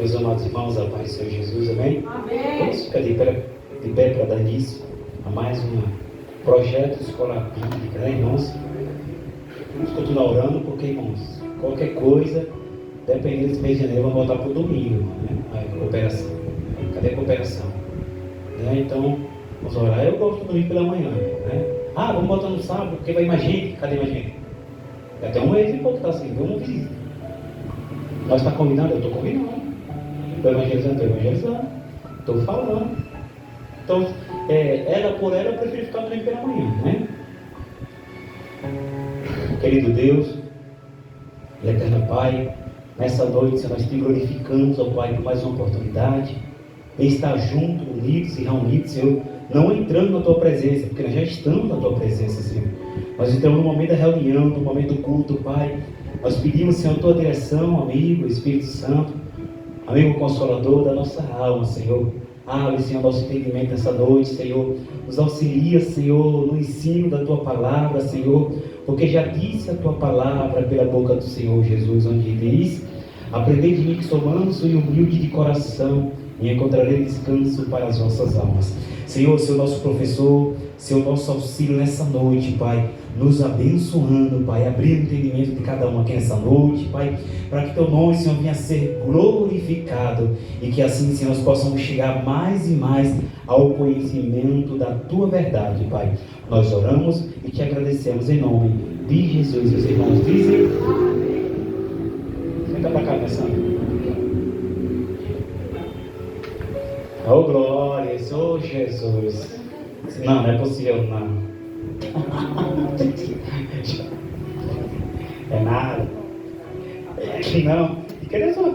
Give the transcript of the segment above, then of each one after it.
meus amados irmãos, a paz do Senhor Jesus, amém? Amém. Vamos ficar de pé para dar início a mais um projeto escolar bíblica, né, irmãos? Vamos continuar orando, porque, irmãos, qualquer coisa, dependendo desse mês de janeiro, vamos voltar para o domingo, irmão, né? A cooperação. Cadê a cooperação? Né? Então, vamos orar. Eu gosto do domingo pela manhã, né? Ah, vamos botar no sábado, porque vai mais gente. Cadê mais gente? Até um mês e pouco está assim, vamos visita. Nós está combinando? Eu estou combinando. Estou evangelizando. Estou falando. Então, ela por ela, eu prefiro ficar domingo pela manhã, né? Querido Deus e eterno Pai, nessa noite, Senhor, nós te glorificamos, ó Pai, por mais uma oportunidade de estar juntos, unidos e reunidos, Senhor, não entrando na Tua presença, porque nós já estamos na Tua presença, Senhor. Nós entramos no momento da reunião, no momento do culto, Pai. Nós pedimos, Senhor, a Tua direção, amigo, Espírito Santo, amigo consolador da nossa alma, Senhor. Abre, Senhor, nosso entendimento nessa noite, Senhor. Nos auxilia, Senhor, no ensino da Tua palavra, Senhor, porque já disse a Tua palavra pela boca do Senhor Jesus, onde diz: aprendei de mim que sou manso e humilde de coração, e encontrarei descanso para as vossas almas. Senhor, Senhor nosso professor, Senhor nosso auxílio nessa noite, Pai, nos abençoando, Pai, abrindo o entendimento de cada um aqui nessa noite, Pai, para que Teu nome, Senhor, venha a ser glorificado, e que assim, Senhor, nós possamos chegar mais e mais ao conhecimento da Tua verdade, Pai. Nós oramos e Te agradecemos em nome de Jesus. Os irmãos dizem: senta para cá, pensando. Oh, glória, oh, Jesus. Não, não é possível, não. É nada. É que não. Cadê só?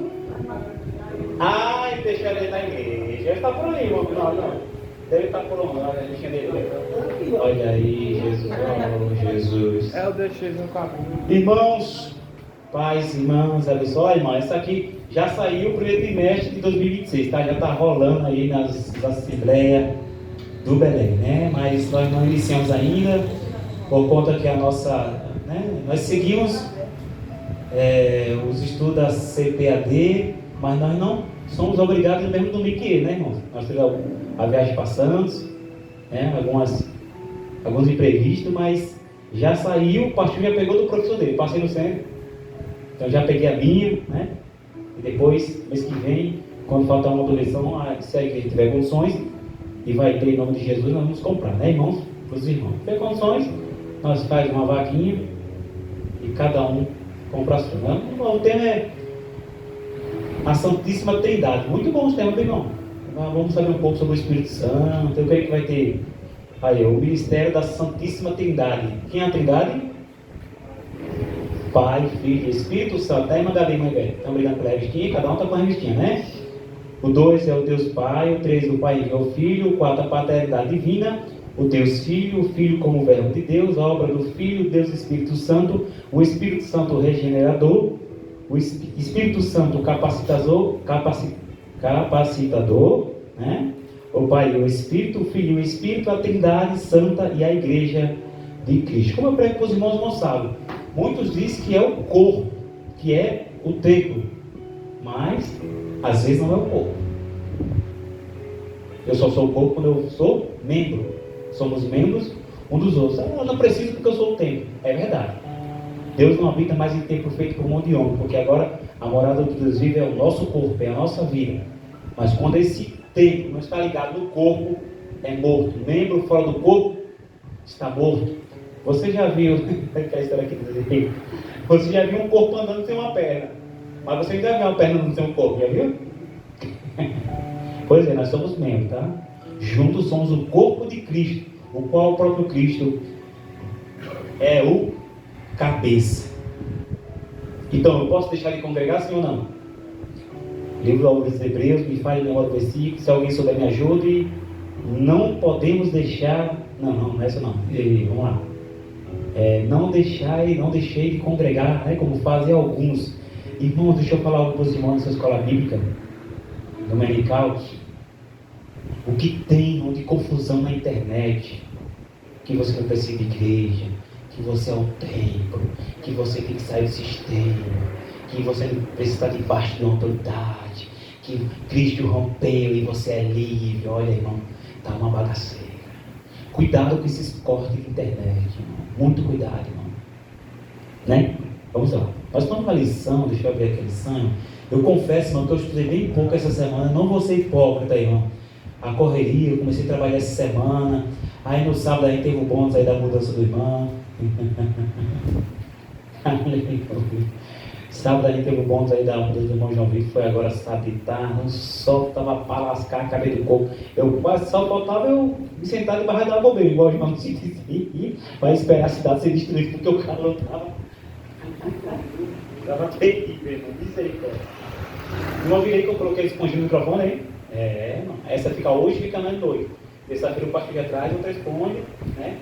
Ai, deixa ele na igreja. Ele está por aí, irmão. Não. Deve estar por onde? Olha, deixa ele. Olha aí, Jesus. Oh, Jesus. Eu deixei no caminho. Irmãos, pais, irmãs, abençoe, irmão. Essa aqui já saiu o primeiro trimestre de 2026, tá? Já está rolando aí nas assembleias do Belém, né? Mas nós não iniciamos ainda, por conta que a nossa, né? Nós seguimos os estudos da CPAD, mas nós não somos obrigados no mesmo domingo que ele, né, irmão? Nós temos a viagem para Santos, né? Alguns imprevistos, mas já saiu, o pastor já pegou do professor dele, passei no centro, então já peguei a minha, né? E depois, mês que vem, quando faltar uma doação, se a igreja tiver condições, e vai ter em nome de Jesus, nós vamos comprar, né, irmãos? Para os irmãos. Se tiver condições, nós faz uma vaquinha e cada um compra a sua. Né? O tema é a Santíssima Trindade. Muito bom os temas, irmão. Vamos saber um pouco sobre o Espírito Santo. Eu creio que vai ter aí o ministério da Santíssima Trindade. Quem é a Trindade? Pai, Filho e Espírito Santo. Tá aí, Magalinha, mãe velha? Estão brigando pela revistinha, cada um está com a revistinha, né? O 2 é o Deus Pai, o 3 o Pai é o Filho, o 4 a paternidade divina, o Deus Filho, o Filho como verbo de Deus, a obra do Filho, Deus Espírito Santo, o Espírito Santo regenerador, o Espírito Santo capacitador, né? O Pai e o Espírito, o Filho e o Espírito, a Trindade Santa e a Igreja de Cristo. Como eu prego para os irmãos não sabem, muitos dizem que é o corpo, que é o templo, mas às vezes não é o corpo. Eu só sou o corpo quando eu sou membro. Somos membros um dos outros. Eu não preciso porque eu sou o templo. É verdade. Deus não habita mais em templo feito por mão de homem, porque agora a morada de Deus vive é o nosso corpo, é a nossa vida. Mas quando esse templo não está ligado no corpo, é morto. Membro fora do corpo está morto. Você já viu, você já viu um corpo andando sem uma perna, mas você já viu uma perna no seu corpo, já viu? Pois é, nós somos membros, tá? Juntos somos o corpo de Cristo, o qual o próprio Cristo é o cabeça. Então, eu posso deixar de congregar, sim ou não? Livro aos Hebreus, me fale no outro versículo, se alguém souber me ajude. Não podemos deixar... Não é isso não. Vamos lá. Não deixei de congregar, né, como fazem alguns. Irmãos, deixa eu falar algo para os irmãos dessa escola bíblica dominical. O que tem de confusão na internet, que você não precisa de igreja, que você é um templo, que você tem que sair do sistema, que você não precisa estar debaixo de uma autoridade, que Cristo rompeu e você é livre. Olha, irmão, está uma bagaceira. Cuidado com esses cortes de internet, irmão. Muito cuidado, irmão. Né? Vamos lá. Nós estamos numa lição, deixa eu abrir aqui a lição. Eu confesso, irmão, que eu estudei bem pouco essa semana. Não vou ser hipócrita, irmão. A correria, eu comecei a trabalhar essa semana. Aí no sábado aí teve o bônus aí da mudança do irmão. Sábado aí teve o bônus aí da mudança do irmão João Vitor. Foi agora sábado de tarde. O sol estava para lascar a cabeça do corpo. Eu quase só faltava eu me sentar debaixo da bobeira, igual o irmão disse, para esperar a cidade ser destruída, porque o calor estava terrível, irmão. Misericórdia. Não virei que eu coloquei esse esponjinho no microfone aí? Essa fica hoje e fica na noite. Terça-feira o pastor atrás, outra esponja, né?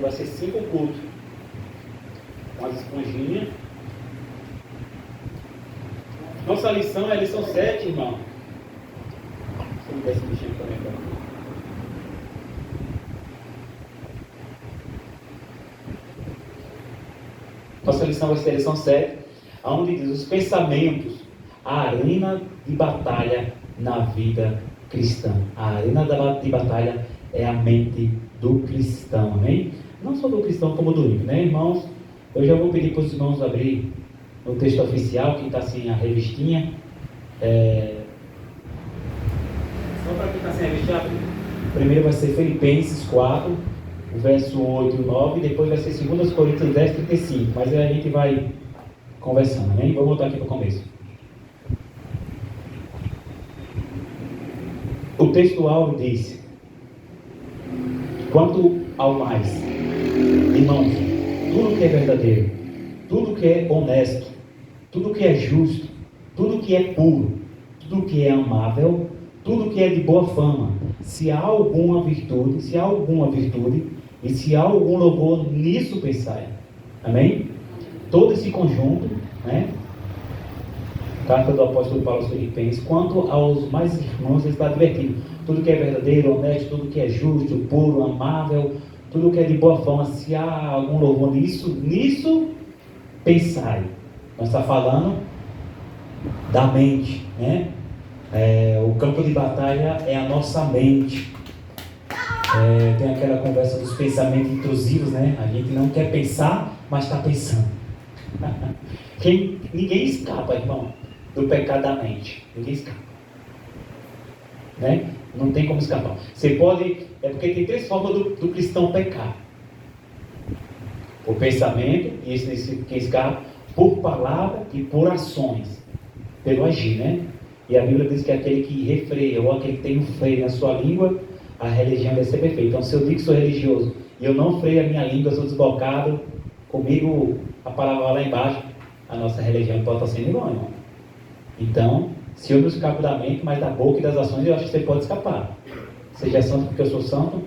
Vai ser 5 cultos. Com as esponjinhas. Nossa lição é a lição 7, irmão. Deixa eu ver esse bichinho também. Nossa lição vai ser a lição 7, onde diz os pensamentos, a arena de batalha na vida cristã. A arena de batalha é a mente do cristão, amém? Não só do cristão como do ímpio, né, irmãos? Eu já vou pedir para os irmãos abrir no texto oficial, que está assim a revistinha. Só para quem está sem a revistinha, primeiro vai ser Filipenses 4, o verso 8 e 9, depois vai ser 2 Coríntios 10, 35. Mas aí a gente vai conversando, amém? Vou voltar aqui para o começo. O textual diz: quanto ao mais, irmãos, tudo que é verdadeiro, tudo que é honesto, tudo que é justo, tudo que é puro, tudo que é amável, tudo que é de boa fama, se há alguma virtude e se há algum louvor, nisso pensai. Amém? Todo esse conjunto, né? Carta do apóstolo Paulo aos Filipenses, quanto aos mais irmãos, ele está advertindo: tudo que é verdadeiro, honesto, tudo que é justo, puro, amável, tudo que é de boa fama, se há algum louvor nisso pensai. Nós estamos falando da mente, né? O campo de batalha é a nossa mente. Tem aquela conversa dos pensamentos intrusivos, né? A gente não quer pensar, mas está pensando. Ninguém escapa, irmão, do pecado da mente. Ninguém escapa, né? Não tem como escapar. Você pode... porque tem 3 formas do cristão pecar: por pensamento, e esse que escapa, por palavra e por ações, pelo agir, né? E a Bíblia diz que aquele que refreia, ou aquele que tem um freio na sua língua, a religião deve ser perfeita. Então, se eu digo que sou religioso e eu não freio a minha língua, eu sou desbocado, comigo a palavra lá embaixo, a nossa religião pode estar sendo igual, irmão. Então, se eu não escapo da mente, mas da boca e das ações, eu acho que você pode escapar. Seja santo porque eu sou santo,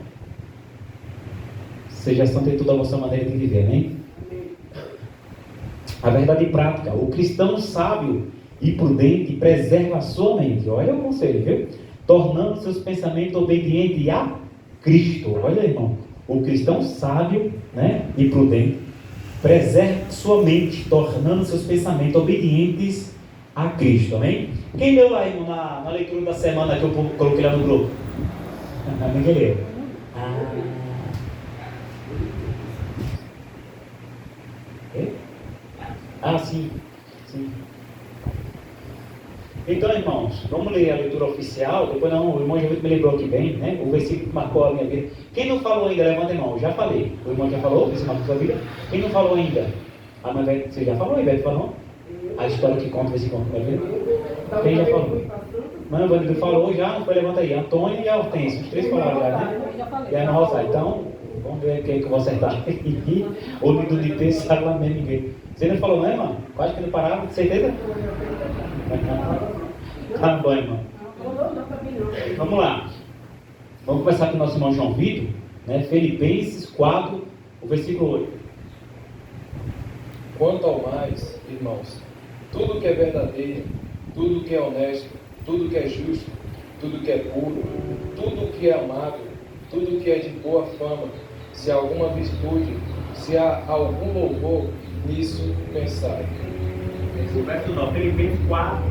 seja santo em toda a vossa maneira de viver, né? A verdade prática: o cristão sábio e prudente preserva a sua mente. Olha o conselho, viu? Tornando seus pensamentos obedientes a Cristo. Olha, irmão, o cristão sábio, né, e prudente preserva sua mente, tornando seus pensamentos obedientes a Cristo, amém? Quem leu lá, irmão, na leitura da semana que eu coloquei lá no grupo? Ninguém leu. Sim. Então, irmãos, vamos ler a leitura oficial. Depois o irmão já me lembrou aqui bem, né? O versículo que marcou a minha vida. Quem não falou ainda, levanta a mão. Já falei. O irmão já falou? Esse marcou a sua vida. Quem não falou ainda? A mãe Ivete, você já falou? Ivete falou? A história que conta o versículo da vida. Quem já falou? Mãe Ivete falou já, não foi? Levanta aí. Antônio e Hortência. Os 3 falaram já, né? E aí, Rosário. Então, vamos ver quem é que eu vou acertar. O lindo de ter, sabe lá mesmo ninguém. Você não falou, não, irmão? Quase que não parava, com certeza? Tá bom, irmão. Vamos lá. Vamos começar com o nosso irmão João Vitor, né? Filipenses 4, o versículo 8. Quanto ao mais, irmãos, tudo que é verdadeiro, tudo que é honesto, tudo que é justo, tudo que é puro, tudo que é amável, tudo que é de boa fama, se há alguma virtude, se há algum louvor, nisso pensai. O verso 9, Filipenses 4,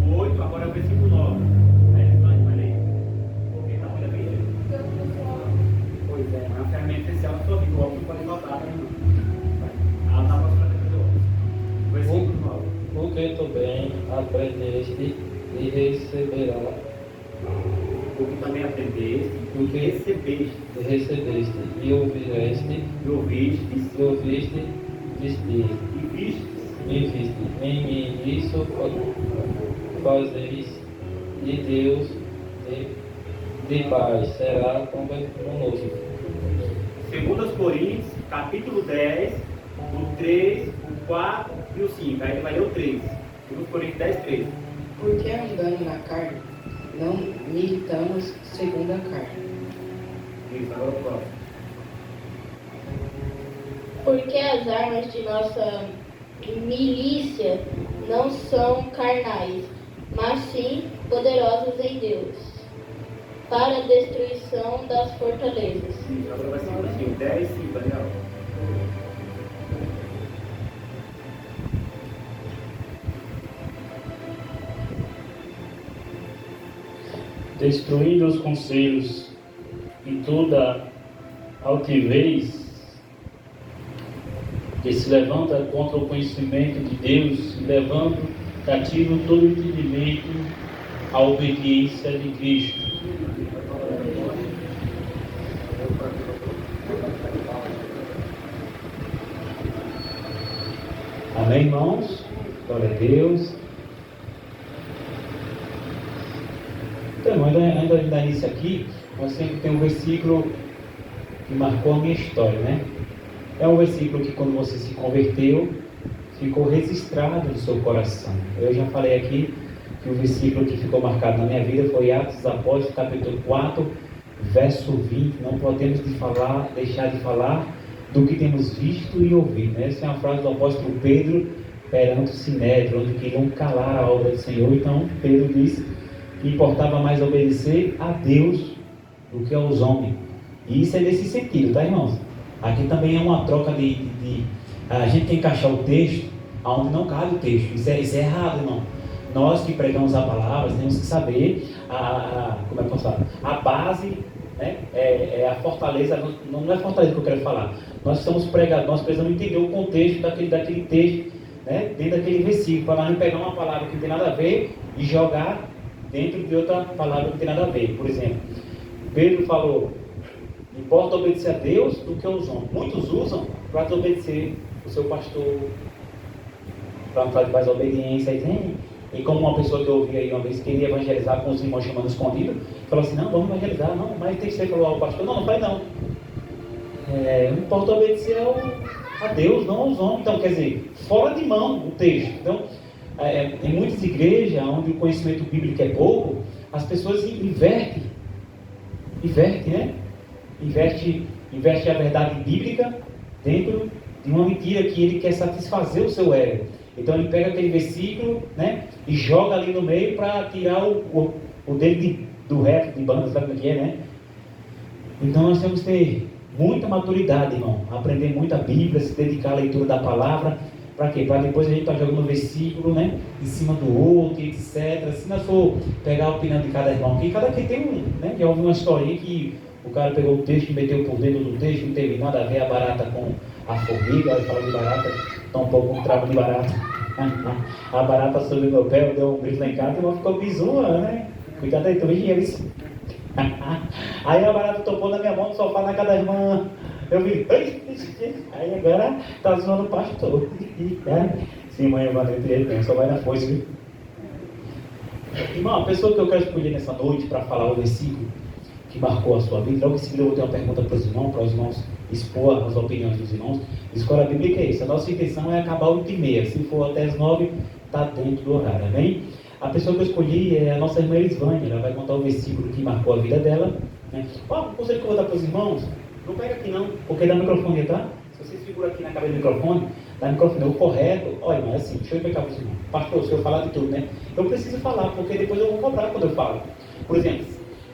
1 versículo 8, agora é o versículo 9. Aí eles vai ler. Porque está muito bem. Pois é, é uma ferramenta essencial na sua vida. O homem pode notar, né? Na próxima leitura. Versículo 9. Porque tu bem aprendeste e receberás. Porque também aprendeste, Porque recebeste e ouviste, viste e viste. Em mim isso fazeis, e Deus de paz será conosco. 2 Coríntios, capítulo 10, o 3, o 4 e o 5. Aí ele vai ler o 3. 2 Coríntios 10, 3. Porque andando na carne, não militamos segundo a carne. Isso, agora o próximo. Porque as armas de nossa milícia não são carnais, mas sim poderosas em Deus, para a destruição das fortalezas. Isso, agora vai ser o versículo 10 e 5, Daniel. Destruindo os conselhos e toda altivez que se levanta contra o conhecimento de Deus, levando cativo todo entendimento à obediência de Cristo. Amém, irmãos? Glória a Deus. Então, ainda dar início aqui, nós sempre tem um versículo que marcou a minha história, né? É um versículo que quando você se converteu, ficou registrado no seu coração. Eu já falei aqui que o versículo que ficou marcado na minha vida foi Atos dos Apóstolos, capítulo 4, verso 20. Não podemos deixar de falar do que temos visto e ouvido, né? Essa é uma frase do apóstolo Pedro perante o Sinédrio, onde queriam calar a obra do Senhor. Então, Pedro disse que importava mais obedecer a Deus do que aos homens. E isso é nesse sentido, tá, irmãos? Aqui também é uma troca a gente tem que encaixar o texto onde não cabe o texto. Isso é errado, irmão. Nós que pregamos a palavra temos que saber como é que eu falo? A base, né? É a fortaleza. Não é fortaleza que eu quero falar. Nós precisamos entender o contexto daquele texto, né? Dentro daquele versículo, para nós não pegar uma palavra que não tem nada a ver e jogar dentro de outra palavra que não tem nada a ver. Por exemplo, Pedro falou: importa obedecer a Deus do que aos homens. Muitos usam para desobedecer o seu pastor, para não fazer mais obediência. E como uma pessoa que eu ouvi aí uma vez queria evangelizar com os irmãos chamando escondido, falou assim: não, vamos evangelizar, não, mas tem que ser, falou ao pastor: não vai não. Importa obedecer a Deus, não aos homens. Então, quer dizer, fora de mão o texto. Então, em muitas igrejas onde o conhecimento bíblico é pouco, as pessoas invertem, né? Inverte a verdade bíblica dentro de uma mentira que ele quer satisfazer o seu ego. Então ele pega aquele versículo, né, e joga ali no meio para tirar o dele do resto de banda, sabe o que é, né? Então nós temos que ter muita maturidade, irmão, aprender muito a Bíblia, se dedicar à leitura da palavra. Para quê? Para depois a gente estar jogando o versículo, né, em cima do outro, etc. Se nós for pegar a opinião de cada irmão aqui, cada quem tem né, já ouvi uma historinha que o cara pegou o texto e meteu por dentro do texto, não teve nada a ver a barata com a formiga. Aí fala de barata, está um pouco com trava de barata. A barata subiu meu pé, deu um grito lá em casa, e ela ficou bizuando, né? Cuidado aí, tu vigia isso. Aí a barata topou na minha mão no sofá na casa da irmã. Eu vi, aí agora está zoando o pastor. Sim, mãe, eu vou ele, só vai na força, viu? Irmão, a pessoa que eu quero escolher nessa noite para falar o versículo que marcou a sua vida, logo em seguida eu vou ter uma pergunta para os irmãos expor as opiniões dos irmãos. Escola bíblica é isso. A nossa intenção é acabar 8h30. Se for até as 9, está dentro do horário, amém? A pessoa que eu escolhi é a nossa irmã Elisvânia. Ela vai contar o versículo que marcou a vida dela, né? O conselho que eu vou dar para os irmãos: não pega aqui não, porque dá microfone, tá? Se você segura aqui na cabeça do microfone, dá microfone. O correto, olha, irmão, é assim, deixa eu explicar para os irmãos. Pastor, se eu falar de tudo, né? Eu preciso falar, porque depois eu vou cobrar quando eu falo. Por exemplo,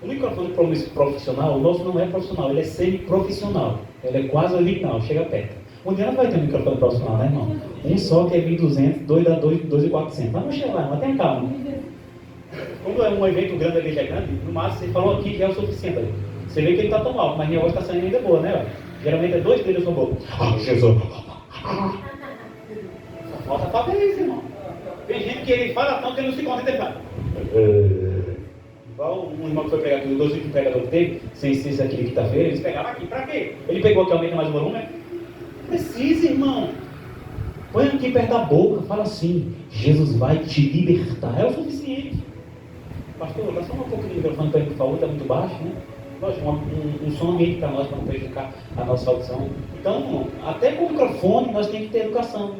o microfone profissional, o nosso não é profissional, ele é semi-profissional. Ele é quase original, chega perto. Um dia não vai ter um microfone profissional, né, irmão? Um só que é 1.200, dois dá 2.400. Mas não chega lá, mas tenha calma. Quando é um evento grande, a igreja é grande, no máximo você falou aqui já é o suficiente. Aí. Você vê que ele está tão alto, mas minha voz está saindo ainda boa, né? Ó? Geralmente é 2 dedos eu sou boa. Ah, Jesus! Só falta fazer isso, irmão. Tem gente que ele fala tanto que ele não se contenta de falar. Igual um irmão que foi pregar aqui, os 2 últimos pregadores que teve, sem ser aqui de quinta-feira, eles pegavam aqui. Pra quê? Ele pegou aqui, aumenta mais o volume, né? Precisa, irmão. Põe aqui perto da boca, fala assim: Jesus vai te libertar. É o suficiente. Pastor, dá só um pouco de microfone para ele, por favor, está muito baixo, né? Lógico, um som ambiente para nós, para não prejudicar a nossa audição. Então, até com o microfone, nós temos que ter educação.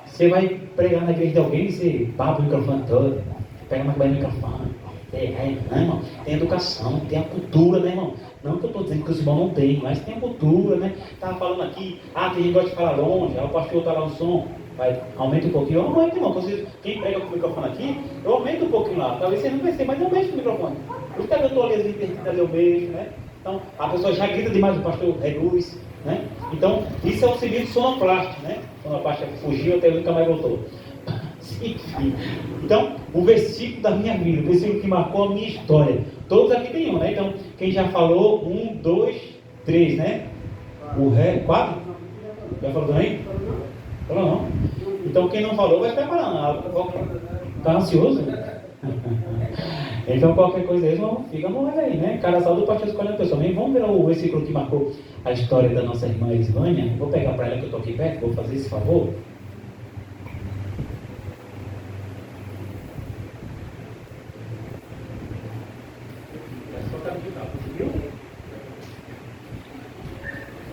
Você vai pregar na igreja de alguém, você baba o microfone todo, pega mais bem o microfone. Né, irmão? Tem educação, tem a cultura, né, irmão? Não que eu estou dizendo que os irmãos não têm, mas tem a cultura, né? Estava falando aqui, tem gente que gosta de falar longe, o pastor está lá no som, vai, aumenta um pouquinho, eu aumento, irmão. Quem prega com o microfone aqui, eu aumento um pouquinho lá. Talvez você não perceba, mas eu mexo no microfone. Por isso que eu estou ali, às vezes, perdido, eu mexo, né? Então, a pessoa já grita demais, o pastor reduz, né? Então, isso é o serviço sonoplasta, né? Sonoplasta fugiu, até nunca mais voltou. Enfim. Então, o versículo da minha vida, o versículo que marcou a minha história. Todos aqui tem um, né? Então, quem já falou, 1, 2, 3, né? O ré, 4? Já falou também? Falou não. Então, quem não falou, vai preparando. Está ansioso? Então, qualquer coisa aí, fica morrendo aí, né? Cada saldo do pastor escolhendo a pessoa. Vamos ver o versículo que marcou a história da nossa irmã Elisvânia. Vou pegar para ela que eu estou aqui perto, vou fazer esse favor.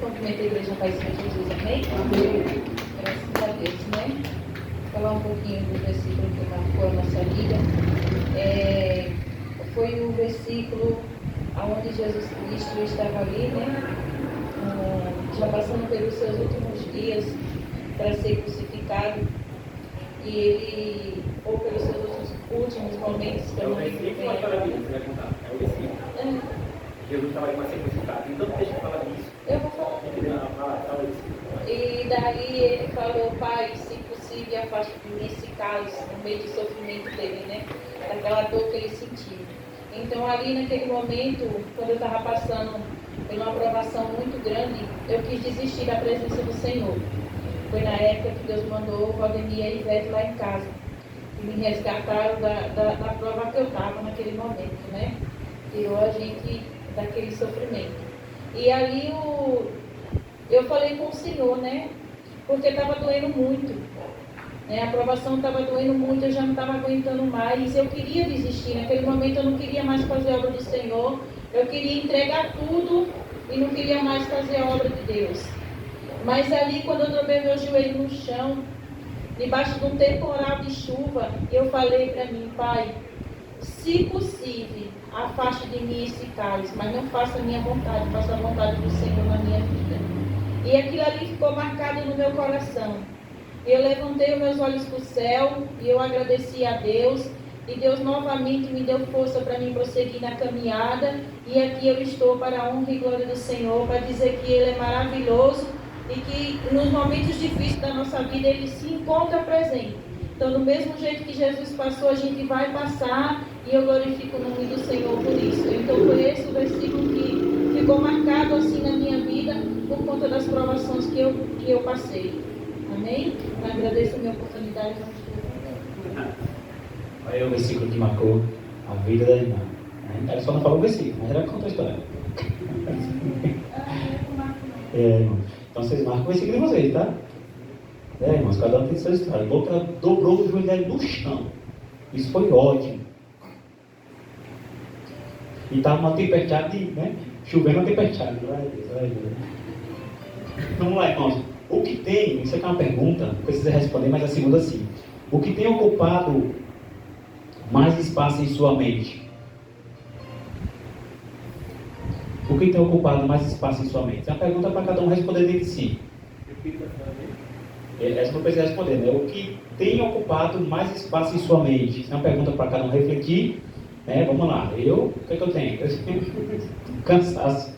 Cumprimento a igreja Paz de Jesus, amém? Graças a Deus, né? Falar um pouquinho do versículo que marcou a nossa vida. Foi o versículo onde Jesus Cristo estava ali, né? Já passando pelos seus últimos dias para ser crucificado. E ele, ou pelos seus últimos momentos, que eu não lembro bem agora. É o versículo. Jesus estava ali para ser crucificado. Então, deixa eu falar disso. Eu vou falar. E daí ele falou: Pai, se possível, afaste de mim esse cálice, no meio do sofrimento dele, né? Daquela dor que ele sentiu. Então, ali naquele momento, quando eu estava passando por uma provação muito grande, eu quis desistir da presença do Senhor. Foi na época que Deus mandou o Valdemir e a Ivete lá em casa. E me resgataram da prova que eu estava naquele momento, né? Tirou a gente daquele sofrimento. E ali eu falei com o Senhor, né? Porque estava doendo muito. Né? A aprovação estava doendo muito, eu já não estava aguentando mais. Eu queria desistir. Naquele momento eu não queria mais fazer a obra do Senhor. Eu queria entregar tudo e não queria mais fazer a obra de Deus. Mas ali, quando eu dobrei meu joelho no chão, debaixo de um temporal de chuva, eu falei para mim: Pai, se possível, afaste de mim esse cálice, mas não faça a minha vontade, faça a vontade do Senhor na minha vida. E aquilo ali ficou marcado no meu coração. Eu levantei os meus olhos para o céu e eu agradeci a Deus. E Deus novamente me deu força para mim prosseguir na caminhada. E aqui eu estou para a honra e glória do Senhor, para dizer que Ele é maravilhoso e que nos momentos difíceis da nossa vida Ele se encontra presente. Então, do mesmo jeito que Jesus passou, a gente vai passar, e eu glorifico o nome do Senhor por isso. Então, foi esse o versículo que ficou marcado assim na minha vida, por conta das provações que eu passei. Amém? Agradeço a minha oportunidade. Olha o versículo que marcou a vida da irmã. Ela só não falou o versículo, mas ela contou a história. Irmão. Então, vocês marcam o versículo de vocês, tá? Irmãos, cada um tem sua história. Outra dobrou o joelho dele no chão. Isso foi ótimo. E estava uma tempestade, né? Chovendo uma tempestade. Vai Deus. Vamos lá, irmãos. O que tem, isso aqui é uma pergunta, não precisa responder, mas a segunda sim. O que tem ocupado mais espaço em sua mente? O que tem ocupado mais espaço em sua mente? É uma pergunta para cada um responder dentro de si. Essa não precisa responder, né? O que tem ocupado mais espaço em sua mente? Isso é uma pergunta para cada um refletir. Né? Vamos lá. O que é que eu tenho? Eu tenho cansaço.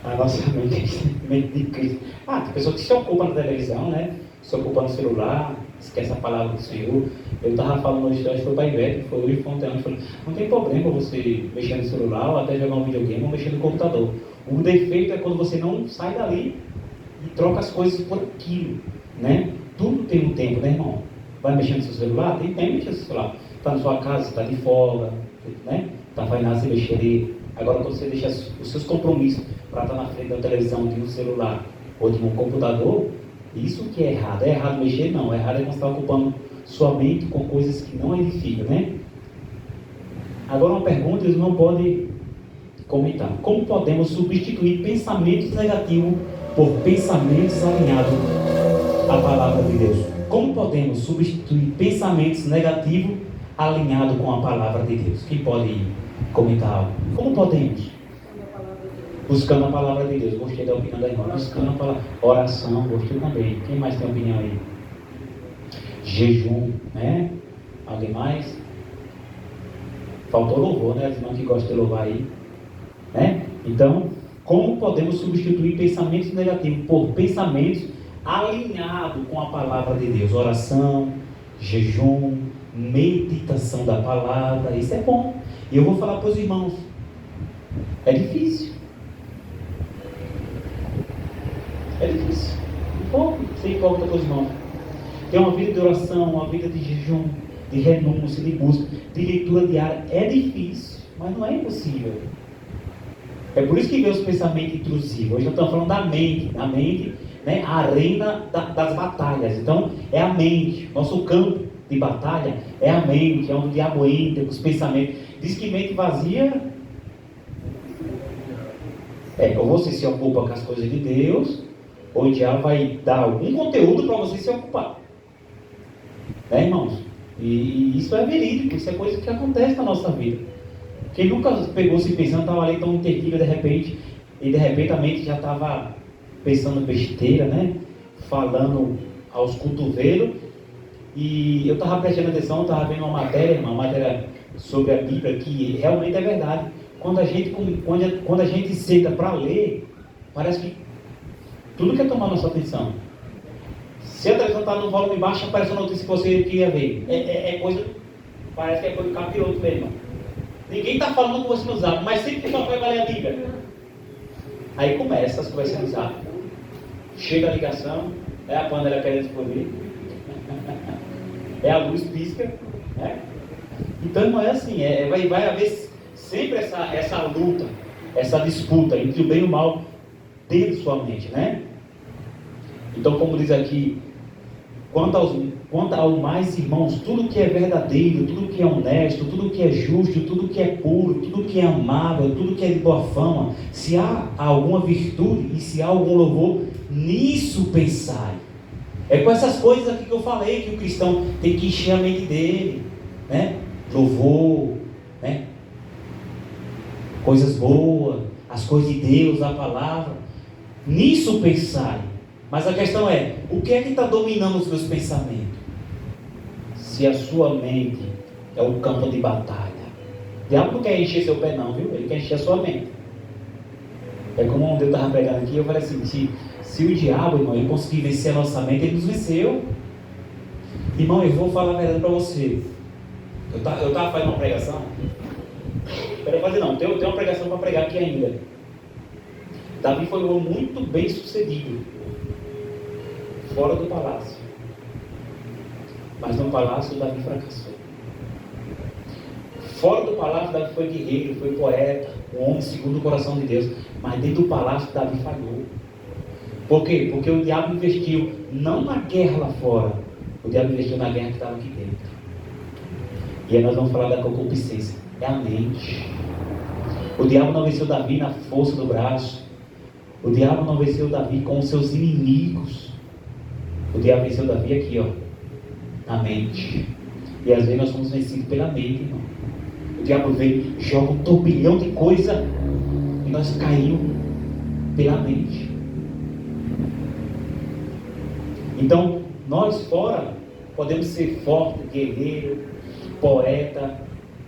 A nossa mente de crise. Tem pessoa que se ocupa na televisão, né? Se ocupa no celular, esquece a palavra do Senhor. Eu estava falando hoje, acho que foi para a Ivete, foi hoje, foi ontem, falei, não tem problema você mexer no celular, ou até jogar um videogame, ou mexer no computador. O defeito é quando você não sai dali e troca as coisas por aquilo, né? Tudo tem um tempo, né, irmão? Vai mexer no seu celular? Tem tempo de mexer no seu celular. Está na sua casa, está de folga, né? Está fazendo nada, você mexer ali. Agora, quando você deixa os seus compromissos para estar na frente da televisão, de um celular ou de um computador, isso que é errado. É errado mexer? Não. É errado é quando você está ocupando sua mente com coisas que não edificam, né? Agora, uma pergunta, eles não podem comentar. Como podemos substituir pensamentos negativos por pensamentos alinhados à palavra de Deus? Como podemos substituir pensamentos negativos alinhados com a palavra de Deus? Quem pode comentar algo? Como podemos? Buscando a palavra de Deus. Gostei da opinião da irmã. Buscando a palavra. Oração, gostei também. Quem mais tem opinião aí? Jejum, né? Alguém mais? Faltou louvor, né? As irmãs que gostam de louvar aí. Né? Então, como podemos substituir pensamentos negativos por pensamentos alinhados com a palavra de Deus? Oração, jejum, meditação da palavra. Isso é bom. E eu vou falar para os irmãos. É difícil. É difícil. Um pouco. Você importa para os irmãos. Ter uma vida de oração, uma vida de jejum, de renúncia, de busca, de leitura diária. É difícil, mas não é impossível. É por isso que vem os pensamentos intrusivos. Hoje nós estamos falando da mente. A mente, né, a arena das batalhas. Então, é a mente. Nosso campo de batalha é a mente, é onde o diabo entra com os pensamentos. Diz que mente vazia ou você se ocupa com as coisas de Deus, ou o diabo vai dar algum conteúdo para você se ocupar. Né, irmãos? E isso é verídico, isso é coisa que acontece na nossa vida. Quem nunca pegou se pensando, estava ali tão intertido de repente, e de repente a mente já estava pensando besteira, né? Falando aos cotovelos. E eu estava prestando atenção, estava vendo uma matéria sobre a Bíblia, que realmente é verdade. Quando a gente senta para ler, parece que tudo quer tomar nossa atenção. Se a televisão está no volume baixo, aparece uma notícia que você queria ver. É coisa, parece que é coisa do capiroto mesmo. Ninguém está falando com você no zap, mas sempre que o papai vai ler a Bíblia. Aí começa as conversas no zap. Chega a ligação, é a panela querendo explodir. É a luz pisca, né? Então não é assim, vai haver sempre essa luta, essa disputa entre o bem e o mal dentro de sua mente, né? Então, como diz aqui, quanto ao mais, irmãos, tudo que é verdadeiro, tudo que é honesto, tudo que é justo, tudo que é puro, tudo que é amável, tudo que é de boa fama, se há alguma virtude e se há algum louvor, nisso pensai. É com essas coisas aqui que eu falei que o cristão tem que encher a mente dele, né? Louvor, né? Coisas boas, as coisas de Deus, a palavra. Nisso pensai. Mas a questão é, o que é que está dominando os meus pensamentos? Se a sua mente é o campo de batalha. O diabo não quer encher seu pé não, viu? Ele quer encher a sua mente. É como um Deus estava pregando aqui, eu falei assim, se o diabo, irmão, ele conseguir vencer a nossa mente, ele nos venceu. Irmão, eu vou falar a verdade para você. Eu estava fazendo uma pregação. Quero fazer não, tem uma pregação para pregar aqui ainda. Davi foi um homem muito bem sucedido. Fora do palácio. Mas no palácio Davi fracassou. Fora do palácio Davi foi guerreiro, foi poeta, um homem segundo o coração de Deus. Mas dentro do palácio Davi falhou. Por quê? Porque o diabo investiu não na guerra lá fora. O diabo investiu na guerra que estava aqui dentro. E aí nós vamos falar da concupiscência. É a mente. O diabo não venceu Davi na força do braço. O diabo não venceu Davi com os seus inimigos. O diabo venceu Davi aqui, ó, na mente. E às vezes nós somos vencidos pela mente, irmão. O diabo vem, joga um turbilhão de coisa e nós caímos pela mente. Então, nós fora podemos ser forte, guerreiro, poeta,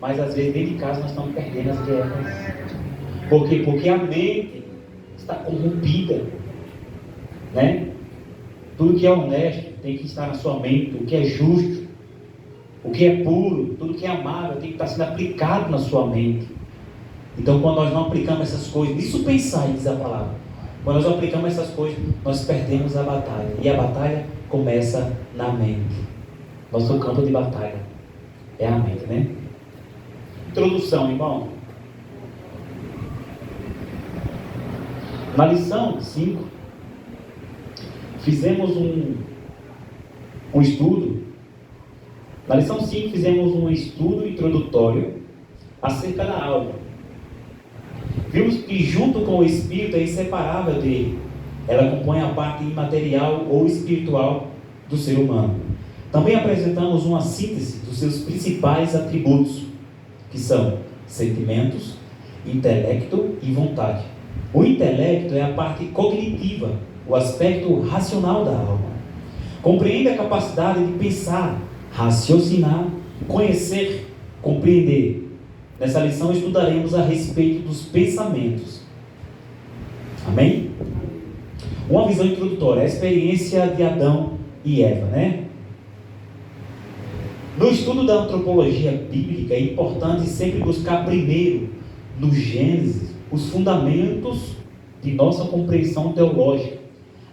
mas às vezes dentro de casa nós estamos perdendo as guerras. Por quê? Porque a mente está corrompida, né? Tudo que é honesto tem que estar na sua mente. O que é justo, o que é puro, tudo que é amável tem que estar sendo aplicado na sua mente. Então, quando nós não aplicamos essas coisas, nisso pensar, diz a palavra, quando nós aplicamos essas coisas, nós perdemos a batalha. E a batalha começa na mente. Nosso campo de batalha é a mente, né? Introdução, irmão. Na lição 5, fizemos um estudo. Na lição 5, fizemos um estudo introdutório acerca da alma. Vimos que junto com o Espírito é inseparável dele. Ela compõe a parte imaterial ou espiritual do ser humano. Também apresentamos uma síntese dos seus principais atributos, que são sentimentos, intelecto e vontade. O intelecto é a parte cognitiva, o aspecto racional da alma. Compreende a capacidade de pensar, raciocinar, conhecer, compreender. Nessa lição estudaremos a respeito dos pensamentos. Amém? Uma visão introdutória, a experiência de Adão e Eva, né? No estudo da antropologia bíblica é importante sempre buscar primeiro, no Gênesis, os fundamentos de nossa compreensão teológica.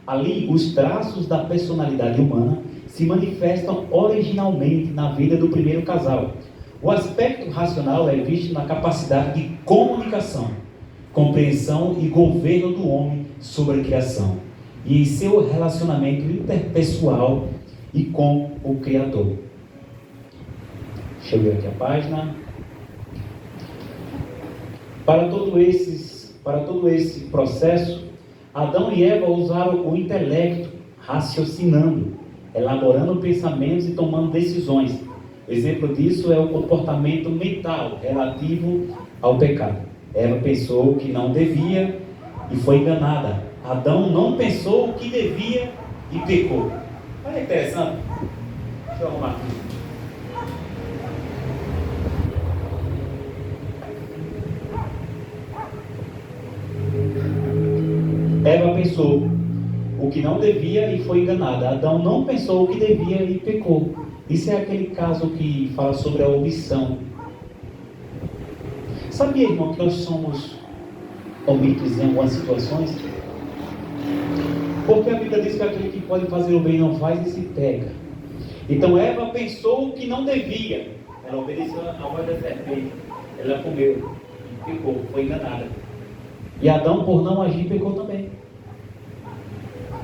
Ali, os traços da personalidade humana se manifestam originalmente na vida do primeiro casal. O aspecto racional é visto na capacidade de comunicação, compreensão e governo do homem sobre a criação e em seu relacionamento interpessoal e com o Criador. Deixa eu ver aqui a página. Para todo esse processo, Adão e Eva usaram o intelecto, raciocinando, elaborando pensamentos e tomando decisões. Exemplo disso é o comportamento mental relativo ao pecado. Eva pensou que não devia e foi enganada. Adão não pensou o que devia e pecou. Olha que interessante. Deixa eu arrumar aqui. Eva pensou o que não devia e foi enganada. Adão não pensou o que devia e pecou. Isso é aquele caso que fala sobre a omissão. Sabia, irmão, que nós somos omissos em algumas situações? Porque a Bíblia diz que aquele que pode fazer o bem não faz e se pega. Então Eva pensou o que não devia. Ela obedeceu a voz da serpente. Ela comeu e pecou, foi enganada. E Adão, por não agir, pecou também.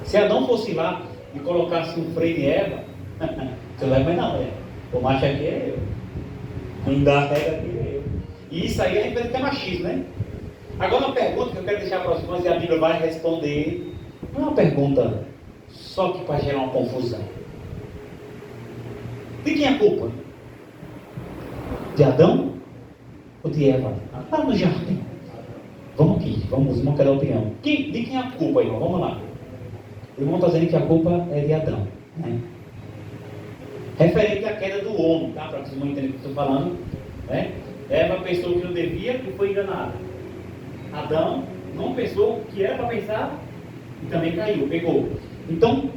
Se Adão fosse lá e colocasse um freio em Eva, você vai, mas não, o macho aqui é eu. Quem dá a regra aqui é eu. E isso aí a gente vai ter machismo, né? Agora uma pergunta que eu quero deixar para os irmãos e a Bíblia vai responder. Não é uma pergunta só que para gerar uma confusão. De quem é a culpa? De Adão ou de Eva? Lá no jardim. Vamos aqui, vamos querer a opinião. De quem é a culpa, irmão? Vamos lá. O irmão está dizendo que a culpa é de Adão, né? Referente à queda do homem, tá? Para vocês não entenderem o que eu estou falando, né? Eva pensou que não devia e foi enganada. Adão não pensou o que era para pensar e também caiu, pegou. Então,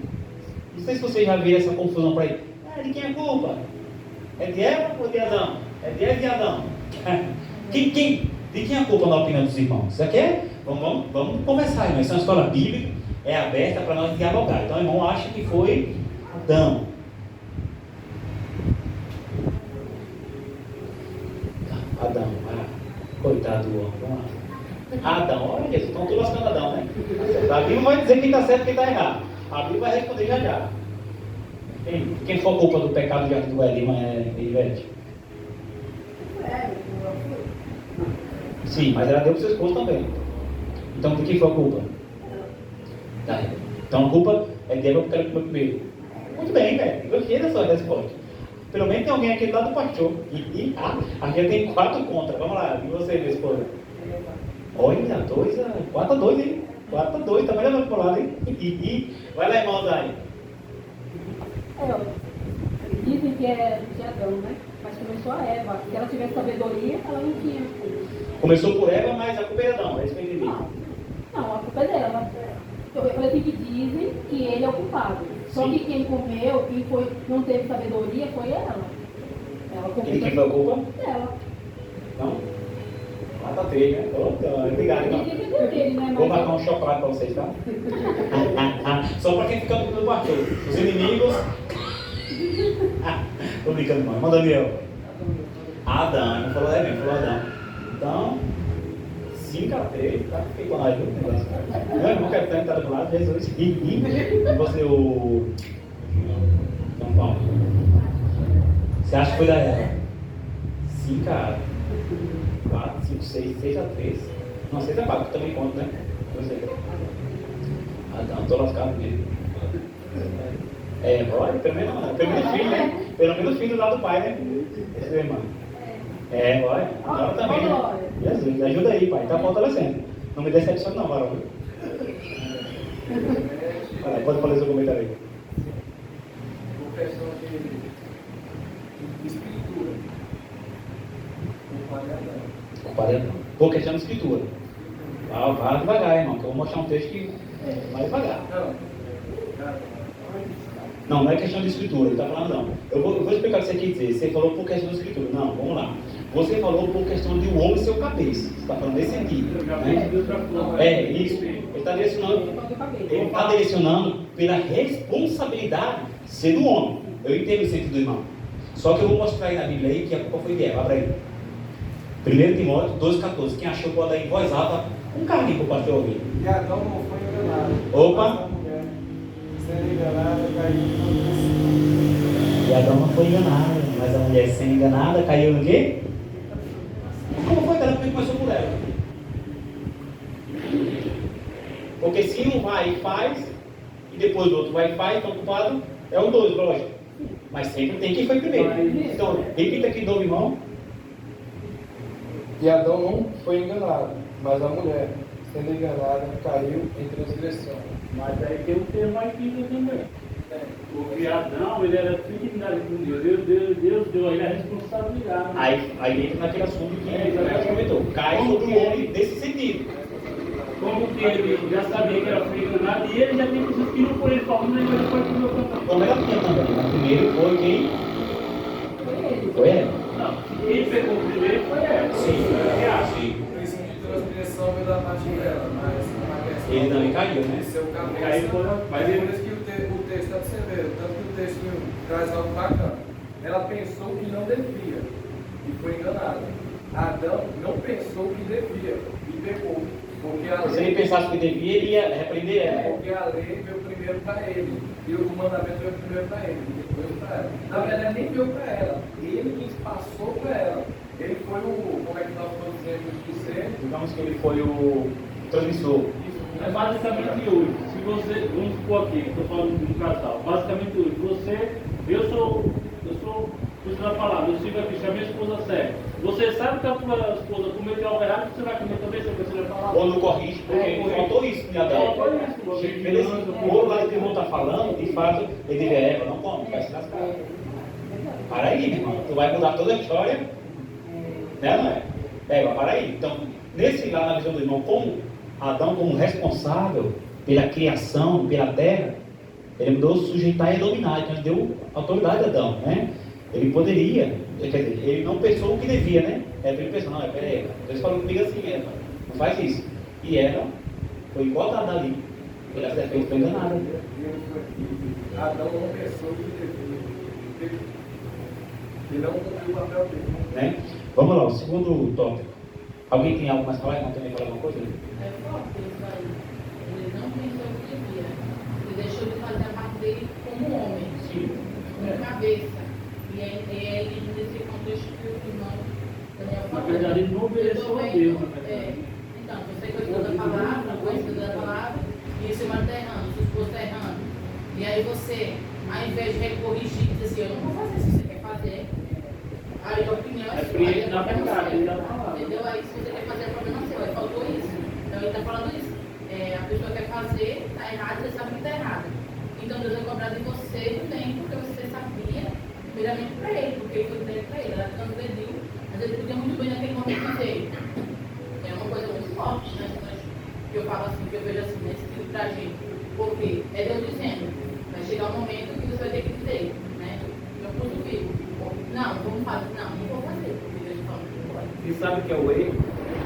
não sei se vocês já viram essa confusão por aí. De quem é a culpa? É de Eva ou de Adão? É de Eva e de Adão. De quem é a culpa na opinião dos irmãos? Isso aqui é? Vamos conversar, irmão. Isso é uma escola bíblica, é aberta para nós dialogar. Então o irmão acha que foi Adão. Adão, coitado do homem, vamos lá. Adão, olha Jesus, estão todos lascando Adão, né? A Bíblia vai dizer quem está certo e quem está errado. A Bíblia vai responder já. Quem foi a culpa do pecado do jardim do Éden, Ivete? Sim, mas ela deu para o seu esposo também. Então, de quem foi a culpa? Então, a culpa é de Eva porque ela comeu primeiro. Muito bem, velho. Gostei da sua resposta. Pelo menos tem alguém aqui do lado do pastor. Aqui tem 4 contra. Vamos lá, e você, minha esposa? Olha, 4-2, hein? 4-2, tá melhor pro lado, hein? Vai lá, irmão Dani. Dizem que é de Adão, né? Mas começou a Eva. Se ela tivesse sabedoria, ela não tinha. Começou por Eva, mas a culpa é Adão, é isso que eu entendi. Não, a culpa é dela. eu falei assim que dizem que ele é o culpado. Só Sim. que quem comeu, quem foi, não teve sabedoria foi ela. Ela comeu. Ele que foi a culpa? Ela. Não? Ah, tá feio, né? Obrigado, então. Ele que dele, né? Vou Mas marcar um chocolate pra vocês, tá? Só pra quem fica no quarto. Os inimigos. Tô brincando, mãe. Manda Daniel. Adão, falou mesmo, falou Adão. Então, 5-3, tá feio com nós, viu? Meu irmão que tá do lado, Jesus. E você, o. Então, Paulo. Você acha que foi da ela? 5-4, 5, 6, 6-3. Não, 6-4, também conta, né? Adão, tô lascado mesmo. Olha, pelo menos filho, né? Pelo menos filho do lado do pai, né? Esse é, irmão. Olha, agora também, né? Jesus, ajuda aí, pai, tá fortalecendo. Não me decepciona não, varão. Pode fazer seu comentário aí. Por questão de escritura. Por questão de escritura. Vá devagar, irmão, que eu vou mostrar um texto que vai devagar. Não é questão de escritura, ele está falando não. Eu vou explicar o que você quer dizer. Você falou por questão de escritura. Não, vamos lá. Você falou por questão de o homem ser o cabeça. Você está falando nesse sentido. Né? Isso. Ele está direcionando pela responsabilidade de ser do homem. Eu entendo o sentido do irmão. Só que eu vou mostrar aí na Bíblia aí que a culpa foi de Eva. Abra aí. 1 Timóteo 2,14. Quem achou pode dar em voz alta um carrinho para o pastor ouvir. E Adão não foi enganado. Opa! Sendo enganada, caiu E Adão não foi enganado, mas a mulher sendo enganada caiu no quê? Como foi que ela começou por ela? Porque se um vai e faz, e depois o outro vai e faz, então o culpado é o dois, lógico. Mas sempre tem quem foi primeiro. Então, repita aqui de novo, irmão. E Adão não foi enganado, mas a mulher, sendo enganada, caiu em transgressão. Mas aí tem um termo aqui também. Porque Adão, ele era fidelidade com Deus. Deus deu a ele a responsabilidade. Aí entra naquele assunto que ele comentou. Cai sobre o homem desse sentido. Como que ele já sabia que era enganado e ele já tinha pessoas que não foram ele falando, ele foi pro meu canto. Como ela tinha também. Mas primeiro foi quem? Foi ela. Não, quem pegou primeiro foi ela. Sim. O princípio de transgressão veio da parte dela, mas a questão Ele também caiu, né? de ser o cabeça. Caiu, Mas ele- é por isso que o texto está observando, tanto que o texto traz algo bacana. Ela pensou que não devia e foi enganada. Adão não pensou que devia e pecou. Porque a Se ele lei, pensasse que devia, ele ia repreender ela. porque a lei veio primeiro para ele e o mandamento veio primeiro para ele, depois para ela. Na verdade, nem veio para ela, ele que passou para ela. Ele foi o, como é que nós estamos dizendo, dizer, Digamos que ele foi o transmissor. É basicamente hoje, se você, vamos supor aqui, estou falando de um casal, basicamente hoje, eu sou da palavra, eu sigo aqui, chamei a esposa certa. Você sabe que a tua esposa cometeu algo errado, você vai cometer também, você vai falar. Ou não corrige, porque faltou isso em Adão. Faltou isso, Beleza? O outro lado que o irmão está falando, de fato, ele diz, Eva, não come, vai se lascar. Para aí, meu irmão, tu vai mudar toda a história. Né, não é? Eva, para aí. Então, nesse lado, na visão do irmão, como Adão, como responsável pela criação, pela terra, ele mudou sujeitar e dominar, então ele deu autoridade a Adão, né? Ele poderia, quer dizer, ele não pensou o que devia, né? Ele pensou, não, peraí, Deus falou comigo assim, Eva, não faz isso. E ela foi igualada ali. Ela foi enganada. Adão não pensou que devia. Ele não cumpriu o papel dele. Né? Vamos lá, o segundo tópico. Alguém tem algo mais para falar? Não tem falar alguma coisa? É forte isso aí. Ele não pensou o que devia. Ele deixou de fazer a parte dele como homem, como cabeça. E aí ele, nesse contexto que o irmão Daniel Na falou. verdade, ele não obedeceu a Deus, na verdade. Então, você gostou da palavra, gostou da palavra, e o seu marido está errando, sua esposa está errando. E aí você, ao invés de corrigir, diz assim, eu não vou fazer isso que você quer fazer. Aí a opinião é sua, aí na verdade, ele dá a palavra. entendeu? Aí se você quer fazer, é problema seu, aí faltou isso. Então ele está falando isso. A pessoa quer fazer, está errado, você sabe que está errado. Então Deus vai cobrar de você também, porque você sabia, primeiramente para ele, porque ele foi direito para ele, ela transgrediu, mas ele podia muito bem naquele momento dizer. É uma coisa muito forte, né? Que eu falo assim, que eu vejo assim, nesse tipo pra gente. Porque é Deus dizendo, vai chegar um momento que você vai ter que dizer, né? Eu pus o filho. Não, vamos fazer. Não vou fazer, porque Deus fala que não pode. E sabe o que é o erro?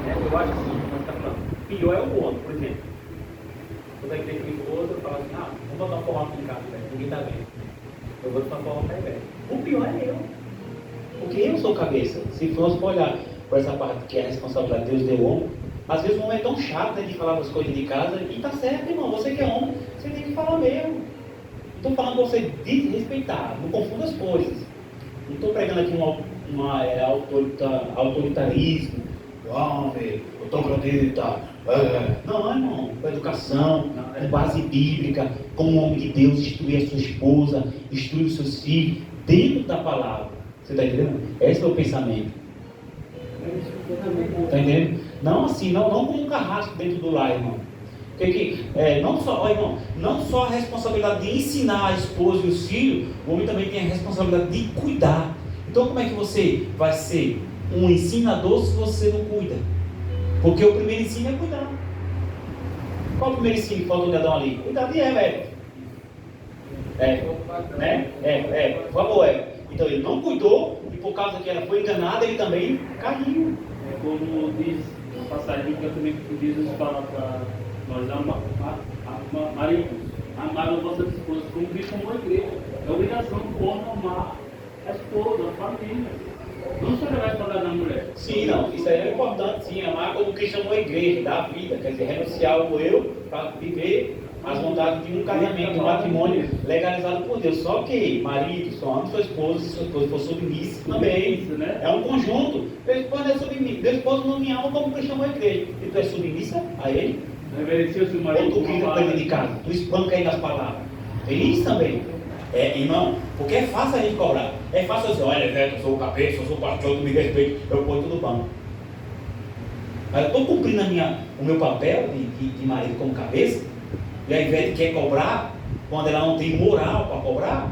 Eu acho assim, como está falando. Pior é o homem, por exemplo. Quando a igreja com minha esposa, eu falo assim, vamos botar uma forma aqui em casa, velho. Ninguém está vendo. Eu vou transformar para velho. O pior é eu. Porque eu sou cabeça. Se fosse para olhar por essa parte que é a responsabilidade de Deus deu homem, às vezes o homem é tão chato, né, de falar das coisas de casa, e tá certo, irmão. Você que é homem, você tem que falar mesmo. Estou falando para você desrespeitar, não confunda as coisas. Não estou pregando aqui autoritarismo. Homem, eu estou acreditando. Não, irmão, com educação, com base bíblica, como um homem de Deus, instruir a sua esposa, instruir os seus filhos, dentro da palavra. Você está entendendo? Esse é o pensamento. Está entendendo? Não assim, não como um carrasco dentro do lar, irmão. Não só a responsabilidade de ensinar a esposa e os filhos, o homem também tem a responsabilidade de cuidar. Então como é que você vai ser um ensinador se você não cuida? Porque o primeiro ensino é cuidar. Qual o primeiro ensino que faltou de Adão ali? Cuidar de Eva, por favor, Eva. Então ele não cuidou e por causa que ela foi enganada, ele também caiu. É como diz a passagem que eu também Jesus fala para nós, maridos, amar as vossas esposas como Cristo amou a igreja. É obrigação do homem amar a esposa, a família. Não só levar para da mulher. Sim, não, isso aí é importante, sim, amar como Cristo amou a igreja, dar a vida, quer dizer, renunciar ao eu para viver as vontades de um casamento, de um matrimônio legalizado por Deus. Só que marido só ama sua esposa, se sua esposa for submissa também. É um conjunto. Meu esposo é submissa, meu esposo não me ama como Cristo amou a igreja. E tu é submissa a ele? Reverencia o seu marido. Ou tu grita para ele de casa, tu espanca aí nas palavras. Feliz também. Irmão, porque é fácil a gente cobrar. É fácil dizer, olha, velho, eu sou o cabeça, eu sou o pastor, tu me respeita, eu ponho tudo bom. Mas eu estou cumprindo o meu papel de marido como cabeça, e ao invés de quer cobrar, quando ela não tem moral para cobrar,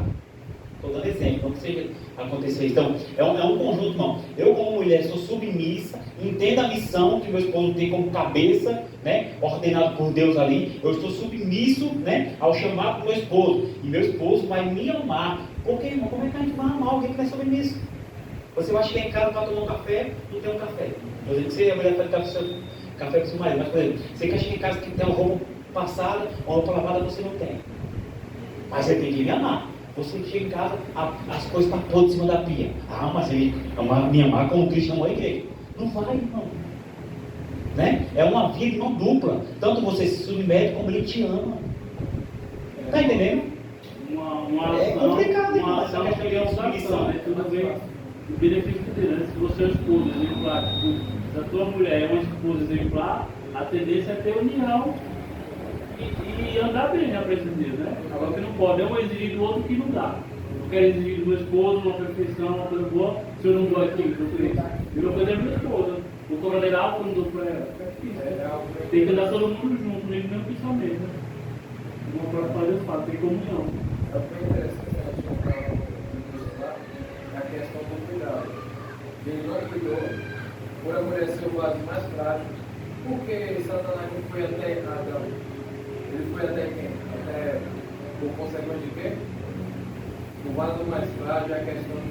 estou dando exemplo, não que seja acontecer. Então, é um conjunto, irmão. Eu como mulher sou submissa, entendo a missão que meu esposo tem como cabeça, né, ordenado por Deus ali. Eu estou submisso, né, ao chamado do meu esposo. E meu esposo vai me amar. Porque, irmão, como é que a gente vai amar alguém que não é submisso? Você vai chegar em casa para tomar um café, não tem um café. Por exemplo, você é mulher para dar café com seu marido, mas, por exemplo, você quer chegar em casa que tem uma roupa passada, uma roupa lavada, você não tem. Mas você tem que me amar. Você chega em casa, as coisas estão todas em cima da pia. Mas ele me amar como Cristo amou a igreja. Não vai, irmão. Né? É uma via de mão dupla. Tanto você se submete como ele te ama. Está entendendo? É complicado, irmão. Essa questão de submissão, né? Tudo bem. O benefício de Deus, se você é uma esposa exemplar, se a tua mulher é uma esposa exemplar, a tendência é ter união e andar bem na presença de Deus, né? Agora que não pode, um exigir do outro que não dá. Eu quero exigir do meu esposo uma perfeição, uma coisa boa, se eu não dou aquilo que eu fiz. Eu não coisa da minha esposa. Vou cobrar algo, eu não dou para ela. Tem que andar todo mundo junto, nem mesmo pensamento, né? Uma para fazer o fato, tem comunhão. É bem interessante a questão do cuidado. Ele não cuidou, por a mulher ser o vaso mais frágil. Por que Satanás não foi até Adão? Ele foi até quem? Até por consequência de quê? O vaso mais frágil é a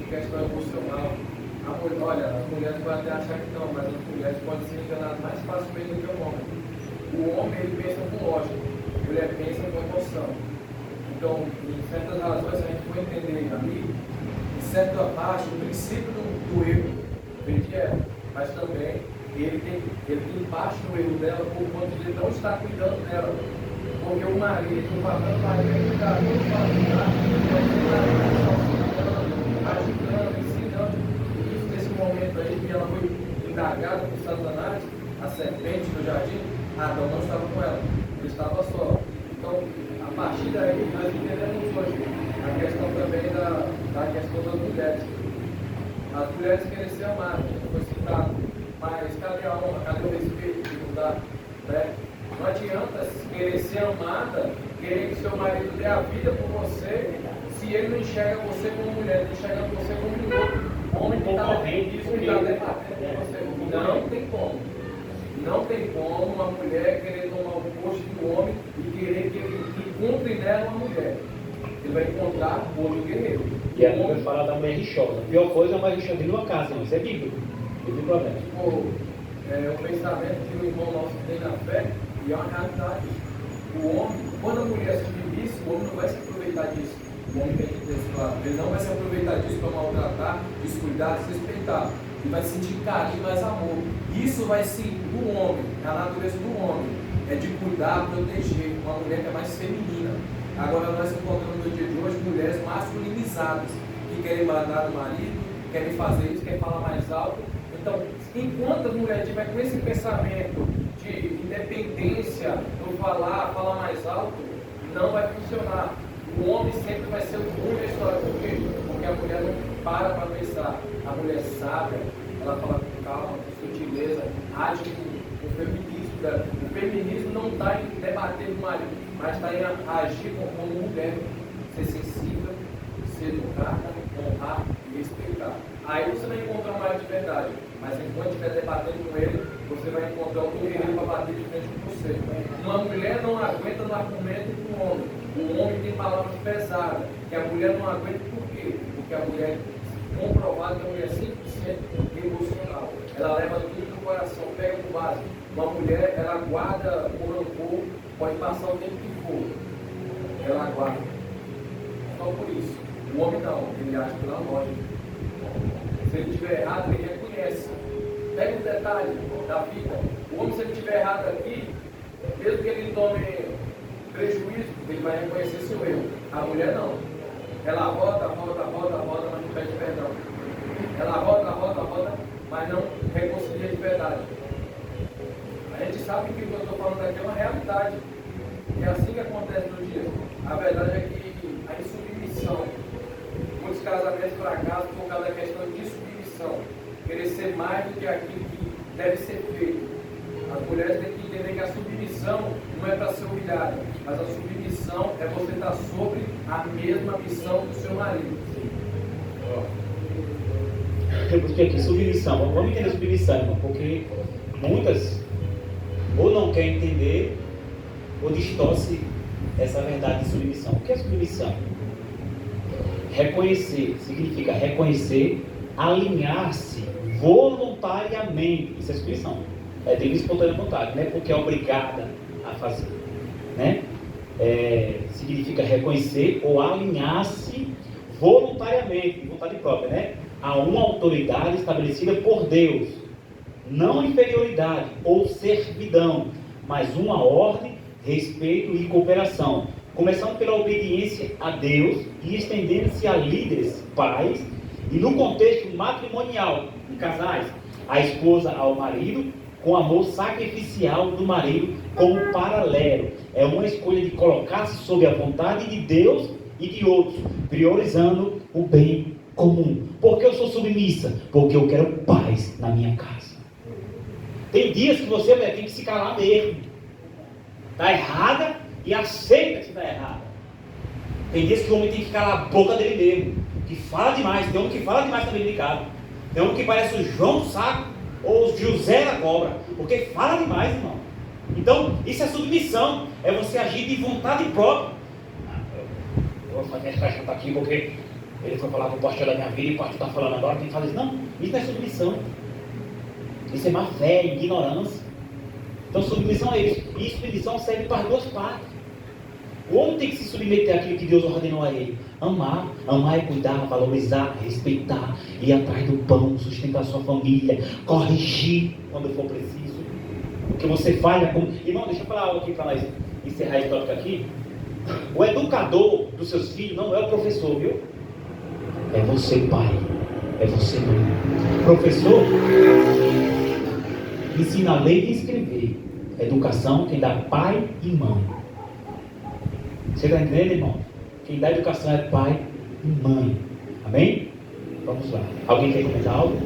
questão emocional. Olha, as mulheres podem até achar que não, mas as mulheres podem ser enganadas mais facilmente do que o homem. O homem ele pensa com lógica, a mulher pensa com emoção. Então, em certas razões, se a gente for entender ali, em certa parte, o princípio do erro vem de ela, mas também ele tem parte do erro dela por conta de ele não estar cuidando dela. Porque o marido, o papel do marido é cuidar, todo familiar, ajudando, ensinando. E isso, nesse momento aí, que ela foi indagada por Satanás, a serpente do jardim, Adão não estava com ela, ele estava só. Então, a partir daí, nós entendemos hoje a questão também da questão das mulheres. As mulheres querem ser amadas, foi citado, mas cadê a honra, cadê o respeito de mudar? Né? Não adianta querer ser amada, querer que seu marido dê a vida por você, se ele não enxerga você como mulher, ele enxerga você como um outro. Homem que está debatendo com você. Não tem como. Não tem como uma mulher querer tomar o posto do homem e querer que ele encontre nela uma mulher. Ele vai encontrar outro guerreiro. E a Bíblia fala da mulher rixosa. A pior coisa é uma rixosa de uma casa, não. Isso é bíblico. Bíblico é o pensamento que o irmão nosso tem na fé, e é uma realidade. O homem, quando a mulher se submissa, o homem não vai se aproveitar disso. O homem tem que ter esse lado. Ele não vai se aproveitar disso para maltratar, descuidar, desrespeitar. Ele vai sentir carinho, mais amor. Isso vai ser do homem, é a natureza do homem. É de cuidar, proteger. Uma mulher que é mais feminina. Agora nós encontramos no dia de hoje mulheres masculinizadas, que querem mandar o marido, querem fazer isso, querem falar mais alto. Então, enquanto a mulher tiver com esse pensamento de independência, no falar mais alto, não vai funcionar. O homem sempre vai ser o ruim da história. Por quê? Porque a mulher não para pensar. A mulher sábia, ela fala com calma, com sutileza, age com o feminismo dela. O feminismo não está em debater com o marido, mas está em agir como mulher, ser sensível, ser educada, honrar e respeitar. Aí você vai encontrar um marido de verdade, mas enquanto estiver debatendo com ele, você vai encontrar outro guerreiro para bater de frente com você. Uma mulher não aguenta no argumento com o homem. O homem tem palavras pesadas, que a mulher não aguenta por quê? Porque a mulher, comprovado que a mulher é 100% emocional. Ela leva tudo no coração, pega no básico. Uma mulher, ela guarda o rancor, pode passar o tempo que for. Ela guarda. Só por isso. O homem não, ele age pela lógica. Se ele estiver errado, ele reconhece. Pega um detalhe da vida. O homem, se ele estiver errado aqui, mesmo que ele tome prejuízo, ele vai reconhecer seu erro. A mulher não. Ela volta, mas não pede perdão. Ela volta, mas não reconcilia de verdade. A gente sabe que o que eu estou falando aqui é uma realidade. É assim que acontece no dia. A verdade é que a insubmissão, muitos casamentos fracassam por causa da questão de submissão. Querer ser mais do que aquilo que deve ser feito. As mulheres têm que entender que a submissão não é para ser humilhada, mas a submissão é você estar sobre a mesma missão do seu marido. Eu busquei aqui submissão. Vamos entender submissão, irmão, porque muitas ou não querem entender ou distorce essa verdade de submissão. O que é submissão? Reconhecer, significa reconhecer, alinhar-se voluntariamente. Isso é submissão. É de espontânea vontade, não é porque é obrigada a fazer. Né? Significa reconhecer ou alinhar-se voluntariamente, de vontade própria, né? A uma autoridade estabelecida por Deus. Não inferioridade ou servidão, mas uma ordem, respeito e cooperação. Começando pela obediência a Deus e estendendo-se a líderes, pais, e no contexto matrimonial, em casais, a esposa ao marido, com amor sacrificial do marido como paralelo. É uma escolha de colocar-se sob a vontade de Deus e de outros, priorizando o bem comum. Por que eu sou submissa? Porque eu quero paz na minha casa. Tem dias que você tem que se calar mesmo. Está errada e aceita que está errada. Tem dias que o homem tem que calar a boca dele mesmo, que fala demais. Tem homem que fala demais também delicado. Tem homem que parece o João do Saco ou o José da Cobra, porque fala demais, irmão. Então, isso é submissão, é você agir de vontade própria. Eu vou fazer essa janta aqui porque ele foi falar com o pastor da minha vida e o pastor está falando agora, tem que fazer isso. Não, isso não é submissão. Isso é má fé, ignorância. Então, submissão é isso. E submissão serve para as duas partes. O homem tem que se submeter àquilo que Deus ordenou a ele. Amar é cuidar, valorizar, respeitar, ir atrás do pão, sustentar sua família, corrigir quando for preciso. O que você falha com... Irmão, deixa eu falar algo aqui para nós encerrar esse tópico aqui. O educador dos seus filhos não é o professor, viu? É você, pai. É você, mãe. O professor ensina a ler e escrever. Educação quem dá pai e mãe. Você está entendendo, irmão? Quem dá educação é pai e mãe. Amém? Vamos lá. Alguém quer comentar algo?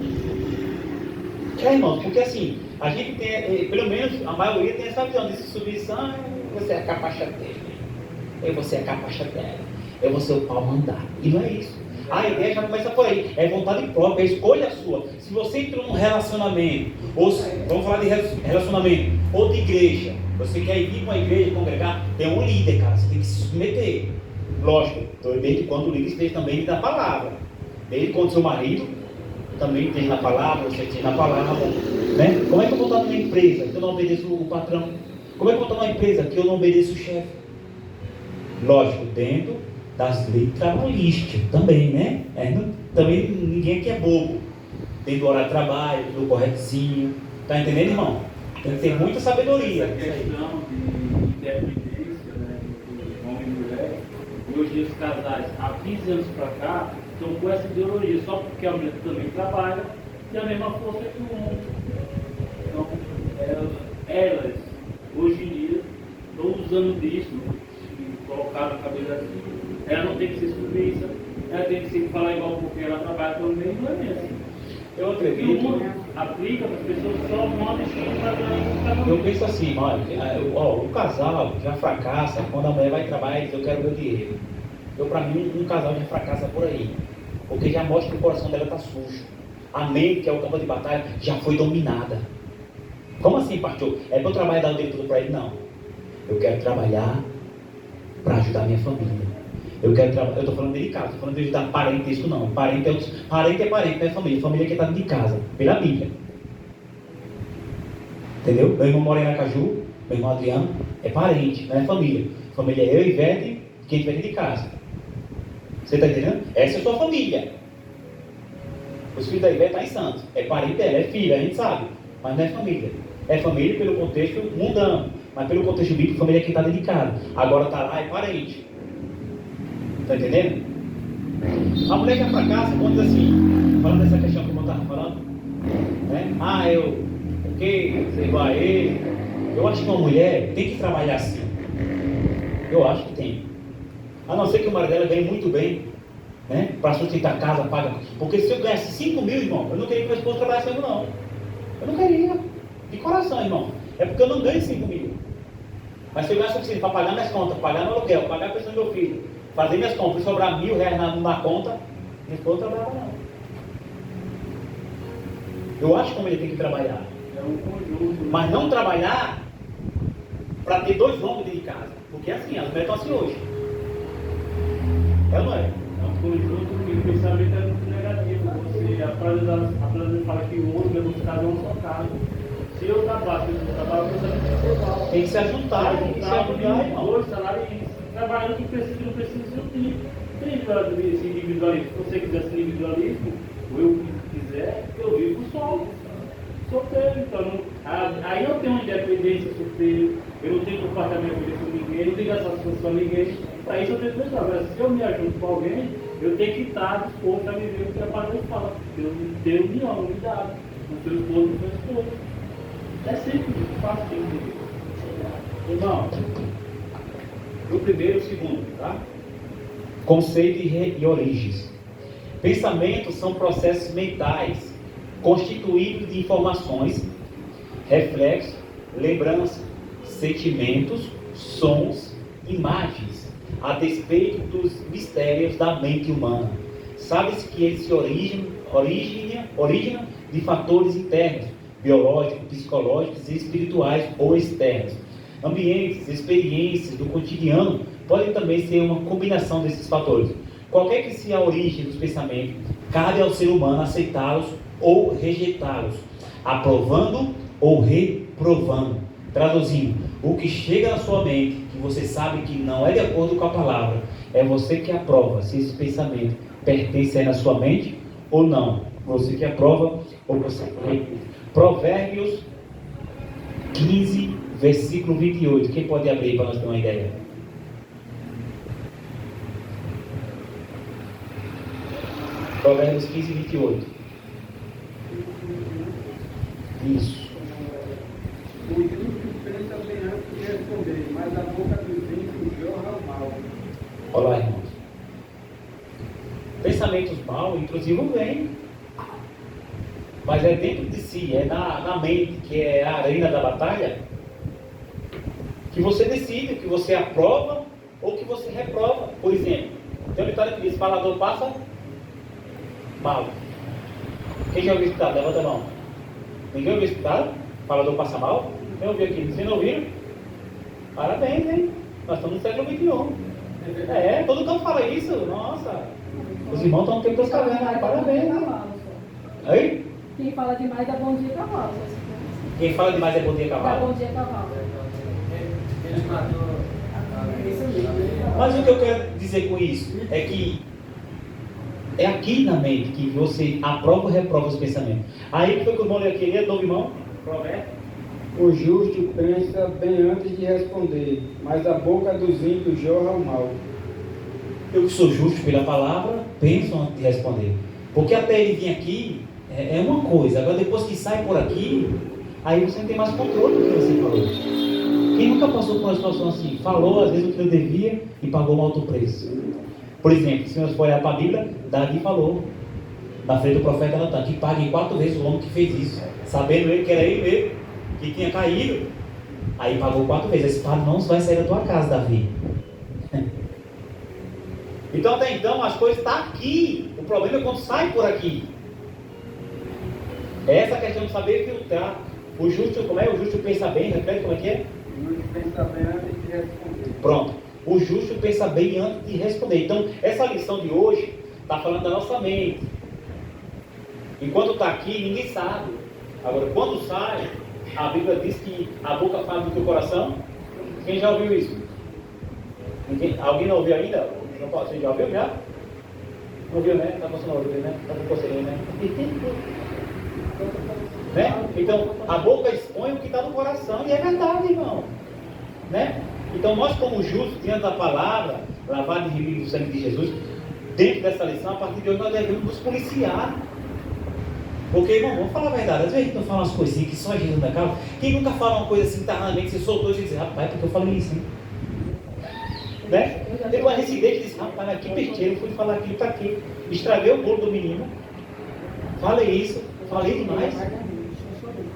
Irmão, porque assim, a gente tem, pelo menos a maioria tem essa visão de submissão. Você é a capacha dele. Você é a capacha dela. Eu vou ser o pau mandar. E não é isso. A ideia já começa por aí. É vontade própria, é escolha sua. Se você entrou num relacionamento, ou vamos falar de relacionamento, ou de igreja, você quer ir para uma igreja, congregar, tem um líder, cara. Você tem que se Lógico, desde quando o líder esteja também na palavra. Desde quando seu marido também esteja na palavra, você esteja na palavra. Né? Como é que eu vou estar numa empresa que eu não obedeço o patrão? Como é que eu vou estar numa empresa que eu não obedeço o chefe? Lógico, dentro das leis trabalhistas também, né? Também ninguém aqui é bobo. Dentro do horário de trabalho, do corretinho. Tá entendendo, irmão? Tem que ter muita sabedoria. Essa questão de independência, né, do homem e mulher, e hoje os casais, há 15 anos para cá, estão com essa ideologia, só porque a mulher também trabalha, tem a mesma força que o homem. Então, elas, hoje em dia, estão usando disso, e colocaram na cabeça assim, ela não tem que ser submissa, ela tem que se falar igual porque ela trabalha também, não é mesmo. Eu E acredito. o mundo aplica para as pessoas só mandam e para Eu penso assim, olha, o casal já fracassa quando a mulher vai trabalhar e diz, eu quero meu dinheiro. Para mim, um casal já fracassa por aí. Porque já mostra que o coração dela está sujo. A mente, que é o campo de batalha, já foi dominada. Como assim, pastor? É para eu trabalhar e dar o dinheiro tudo para ele? Não. Eu quero trabalhar para ajudar a minha família. Eu estou falando de casa, estou falando de ajudar parentesco não. Parente é parente, não é família. Família é que está dentro de casa, pela Bíblia. Entendeu? Meu irmão mora em Aracaju, meu irmão Adriano, é parente, não é família. Família é eu, Ivete, quem estiver dentro de casa. Você está entendendo? Essa é a sua família. Os filhos da Ivete estão em Santos. É parente dela, é filha, a gente sabe. Mas não é família. É família pelo contexto mundano. Mas pelo contexto bíblico, família é quem está dentro de casa. Agora está lá, é parente. Está entendendo? A mulher já fracassa quando diz assim, falando dessa questão que eu estava falando, né? Você vai ele. Eu acho que uma mulher tem que trabalhar assim. Eu acho que tem. A não ser que o marido dela ganhe muito bem, né? Para sustentar a casa, paga. Porque se eu ganhasse 5 mil, irmão, eu não queria que meu esposo trabalhasse comigo, não. Eu não queria. De coração, irmão. É porque eu não ganho 5 mil. Mas se eu ganhar suficiente para pagar minhas contas, pagar meu aluguel, pagar a pensão do meu filho, fazer minhas compras e sobrar R$1.000 na conta, minha esposa não trabalhava não. Eu acho que a mulher tem que trabalhar. É um conjunto. Mas não trabalhar para ter 2 homens dentro de casa. Porque é assim, as mulheres estão assim hoje. É ou não é? É um conjunto que o pensamento é muito negativo. A frase fala que o outro é buscado é um só casa. Se eu trabalho, o pensamento é igual. Tem que se ajuntar, tem que se ajudar, irmão. Dois salários, trabalhando que precisa, não precisa ser um tem esse individualismo. Se você quiser ser individualismo, ou eu quiser, eu vivo só. Solteiro, então aí eu tenho uma independência solteiro, eu não tenho comportamento com ninguém, eu não tenho gastação com ninguém. Para isso eu tenho que pensar. Agora, se eu me ajudo com alguém, eu tenho que estar disposto a viver o que a palavra fala. Eu tenho união, unidade, com o seu esposo e com a sua esposa. É simples, fácil de entender. Irmão, o primeiro e o segundo, tá? Conceito e origens. Pensamentos são processos mentais constituídos de informações, reflexos, lembranças, sentimentos, sons, imagens, a despeito dos mistérios da mente humana. Sabe-se que eles se originam de fatores internos, biológicos, psicológicos e espirituais ou externos. Ambientes, experiências do cotidiano podem também ser uma combinação desses fatores. Qualquer que seja a origem dos pensamentos, cabe ao ser humano aceitá-los ou rejeitá-los, aprovando ou reprovando. Traduzindo, o que chega na sua mente, que você sabe que não é de acordo com a palavra, é você que aprova se esse pensamento pertence aí na sua mente ou não. Você que aprova ou você rejeita. Provérbios 15, versículo 28. Quem pode abrir para nós ter uma ideia? Provérbios 15, 28. Isso. O justo pensa bem antes de responder, mas a boca dos ímpios jorra o mal. Olha lá, irmãos. Pensamentos maus, inclusive, vêm. Mas é dentro de si, é na mente, que é a arena da batalha, que você decide o que você aprova ou o que você reprova. Por exemplo, tem uma história que diz: falador passa mal. Quem já ouviu isso? Levanta a mão. Ninguém ouviu isso? Falador passa mal? Quem ouviu aqui? Vocês não ouviram? Parabéns, hein? Nós estamos no século XXI. Todo canto fala isso. Nossa. Os irmãos estão tendo que escrever, parabéns. Oi? Quem fala demais dá bom dia cavalo. Quem fala demais é bom dia Dá cavalo. bom dia cavalo. Mas o que eu quero dizer com isso é que é aqui na mente que você aprova ou reprova os pensamentos. Aí que foi que o irmão leu aqui, ele novo irmão? Provérbio. O justo pensa bem antes de responder, mas a boca dos ímpios jorra o mal. Eu que sou justo pela palavra, penso antes de responder. Porque até ele vir aqui é uma coisa. Agora depois que sai por aqui, aí você não tem mais controle do que você falou. Quem nunca passou por uma situação assim? Falou às vezes o que não devia e pagou um alto preço. Por exemplo, se nós for olhar para a Bíblia, Davi falou na frente do profeta Natan que pague 4 vezes o homem que fez isso, sabendo ele que era ele mesmo que tinha caído. Aí pagou 4 vezes. Esse padre não vai sair da tua casa, Davi. Então até então as coisas estão aqui. O problema é quando sai por aqui. É essa questão de saber filtrar. O justo, como é? O justo pensa bem, repete como é que é? O justo pensa bem antes de responder. Pronto. O justo pensa bem antes de responder. Então, essa lição de hoje está falando da nossa mente. Enquanto está aqui, ninguém sabe. Agora, quando sai, a Bíblia diz que a boca fala do teu coração. Quem já ouviu isso? Alguém não ouviu ainda? Você já ouviu já? Não ouviu, né? Está com você não ouviu, né? Está com você, né? Né? Então, a boca expõe o que está no coração. E é verdade, irmão. Né? Então, nós como justos, diante da palavra, lavado e remido do sangue de Jesus, dentro dessa lição, a partir de hoje, nós devemos nos policiar. Porque, irmão, vamos falar a verdade. Às vezes a gente não fala umas coisinhas que só Jesus da causa. Quem nunca fala uma coisa assim internamente, você soltou e diz, rapaz, porque eu falei isso, hein? Né? Teve uma residente que disse, rapaz, mas que pesteiro, eu fui falar aquilo para quê? Estraguei o bolo do menino. Falei isso, falei demais.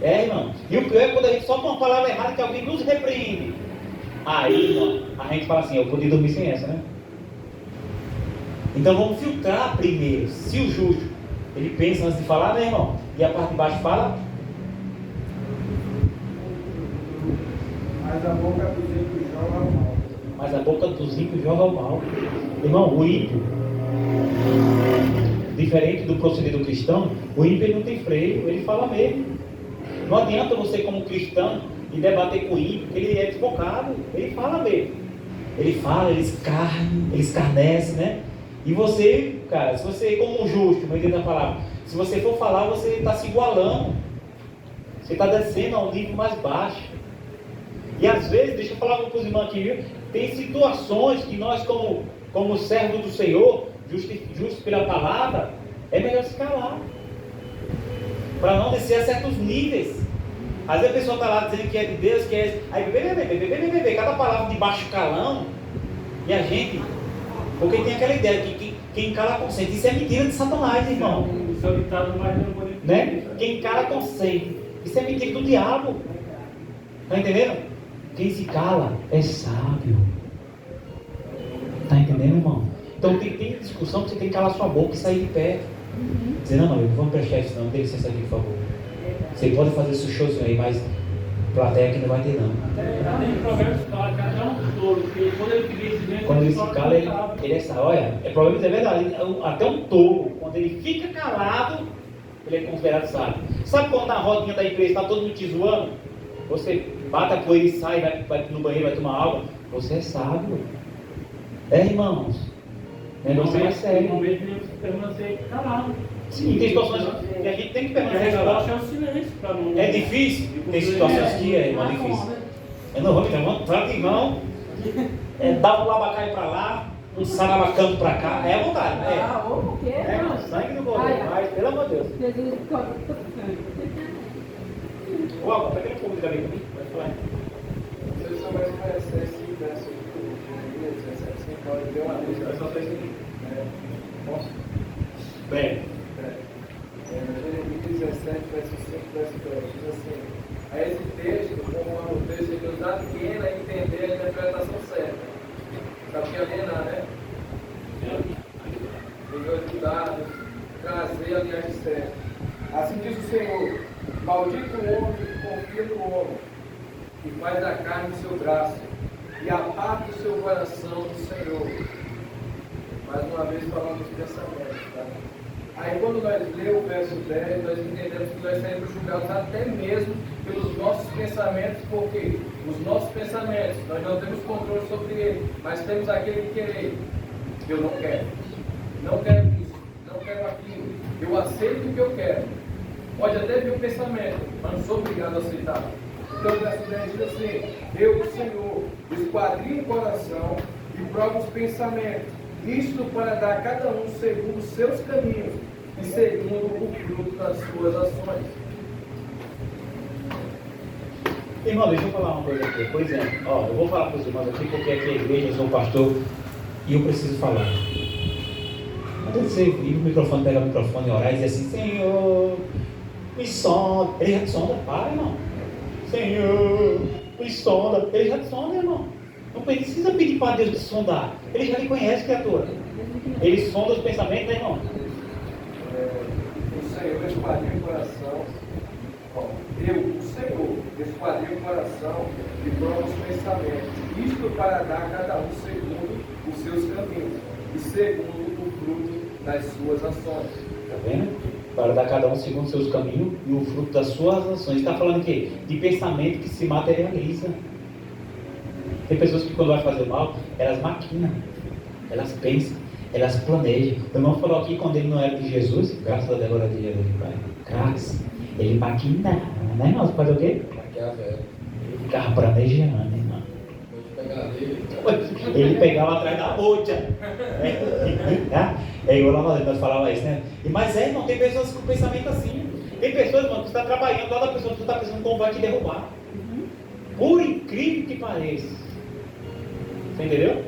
Irmão. E o pior é quando a gente solta uma palavra errada que alguém nos repreende. Aí, irmão, a gente fala assim, eu podia dormir sem essa, né? Então vamos filtrar primeiro. Se o justo, ele pensa antes de falar, né, irmão? E a parte de baixo fala? Mas a boca dos ímpios jorra o mal. Mas a boca dos ímpios jorra o mal. Irmão, o ímpio, diferente do proceder do cristão, o ímpio ele não tem freio, ele fala mesmo. Não adianta você como cristão e debater com o ímpio, porque ele é desbocado, ele fala mesmo. Ele fala, ele escarnece, né? E você, cara, se você, como um justo, no meio da palavra, se você for falar, você está se igualando. Você está descendo a um nível mais baixo. E às vezes, deixa eu falar com os irmãos aqui, viu? Tem situações que nós, como servos do Senhor, justos pela palavra, é melhor se calar. Para não descer a certos níveis. Às vezes a pessoa está lá dizendo que é de Deus, que é... Aí, bebê, cada palavra de baixo calão. E a gente... Porque tem aquela ideia que quem cala consente. Isso é mentira de Satanás, irmão. Isso é o ditado mais bonito. Né? Quem cala consente. Isso é mentira do diabo. Está entendendo? Quem se cala é sábio. Está entendendo, irmão? Então tem discussão que você tem que calar sua boca e sair de perto. Dizer, não, amigo, vamos prestar isso não. Dê licença aqui, por favor. Você pode fazer seus shows aí, mas plateia aqui não vai ter não. Tem provérbios que falam que até um touro, que quando ele fica em silêncio, quando ele se cala, ele é sábio. Olha, é provavelmente é verdade. Até um touro, quando ele fica calado, ele é considerado sábio. Sabe quando na rodinha da igreja está todo mundo te zoando? Você bata a poeira e sai, vai no banheiro, vai tomar água. Você é sábio. Irmãos. Negócio é sério. No momento de permanecer calado. Sim, tem situações que a gente tem que permanecer calado. É o silêncio para não... É difícil? Tem situações que é difícil. Eu não vou me dar vontade, irmão. Dá um labacai para lá, um sarabacando para cá. É a vontade, né? O quê? O sangue do governo, mas pelo amor de Deus. Jesus, Ô, Alba, pega um pouco de cabelo comigo, pode falar. Se eu souber conhecer esse verso de Jeremias 17, você pode ver uma luz. Eu só sei isso aqui. Posso? Bem. Jeremias 17, verso 5, verso 10, diz assim: a esse texto, como o texto de Deus, aliena a entender a interpretação certa. Sabe o que é alienar, né? Melhores cuidados, trazer a linhagem certa. Assim diz o Senhor: maldito o homem que confia no homem, que faz da carne o seu braço, e aparta o seu coração do Senhor. vez falando dos pensamentos, tá? Aí quando nós lemos o verso 10, nós entendemos que nós seremos julgados até mesmo pelos nossos pensamentos, porque os nossos pensamentos, nós não temos controle sobre eles, mas temos aquele querer. Eu não quero isso, não quero aquilo, eu aceito o que eu quero. Pode até vir um pensamento, mas não sou obrigado a aceitar. Então o verso 10 diz assim: eu, o Senhor, esquadrinho o coração e provo os pensamentos, isto para dar a cada um segundo os seus caminhos e segundo o fruto das suas ações. Irmão, deixa eu falar uma coisa aqui. Por exemplo, eu vou falar para os irmãos aqui porque aqui é a igreja, eu sou pastor e eu preciso falar. Às vezes você liga o microfone, pega o microfone e orar e diz assim: Senhor, me sonda. Ele já te sonda, para, irmão. Senhor, me sonda. Ele já te sonda, irmão. Não precisa pedir para Deus te sondar. Ele já lhe conhece, criatura. Ele sonda os pensamentos, né, irmão? O Senhor esquadrinha o coração. O Senhor esquadrinha o coração e prova os pensamentos. Isto para dar a cada um segundo os seus caminhos e segundo o fruto das suas ações. Está vendo? Para dar a cada um segundo os seus caminhos e o fruto das suas ações. Está falando o quê? De pensamento que se materializa. Tem pessoas que quando vai fazer mal, elas maquinam, elas pensam, elas planejam. O irmão falou aqui, quando ele não era de Jesus, graças a Deus agora é de Jesus, pai. Graças, ele maquinava, né, irmão? Você faz o quê? Ele ficava planejando, irmão. Ele pegava atrás da moita. É igual lá nós falava isso, né? Mas irmão, tem pessoas com pensamento assim. Tem pessoas, irmão, que você está trabalhando, lá da pessoa que você está pensando como vai te derrubar. Por incrível que pareça. Você entendeu?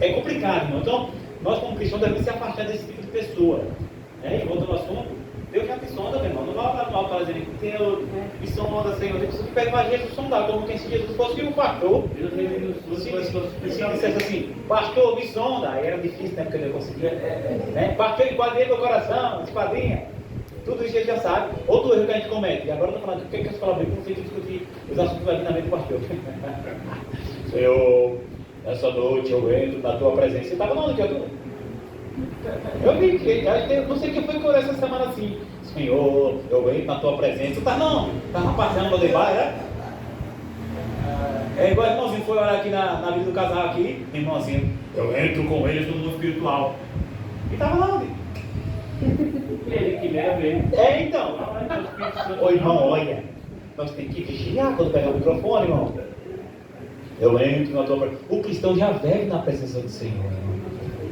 É complicado, irmão. Então, nós como cristãos devemos se afastar desse tipo de pessoa. E voltando ao assunto, Deus já te sonda, meu irmão. Não vai lá no altar dizendo que Deus me sonda, Senhor. Você pede para Jesus sondar, como quem se Jesus fosse um pastor. Se dissesse assim, pastor, me sonda. Aí era difícil, né? Porque eu não conseguia. Pastor, esquadrinha meu coração, esquadrinha. Tudo isso ele já sabe. Outro erro que a gente comete. E agora eu estou falando, o que as palavras não sei discutir os assuntos da mente do pastor. Senhor, essa noite eu entro na tua presença. Você estava onde que eu estou? Eu vi que, não sei o que foi que eu essa semana assim. Senhor, eu entro na tua presença. Tá não, estava passeando no debaixo, né? É igual o irmãozinho foi orar aqui na vida do casal aqui. Irmãozinho, eu entro com eles no mundo espiritual. E estava lá onde? Ele queria ver. Então. Ô irmão, olha, nós temos que vigiar quando pegar o microfone, irmão. Eu entro na tua presença. O cristão já vive na presença do Senhor,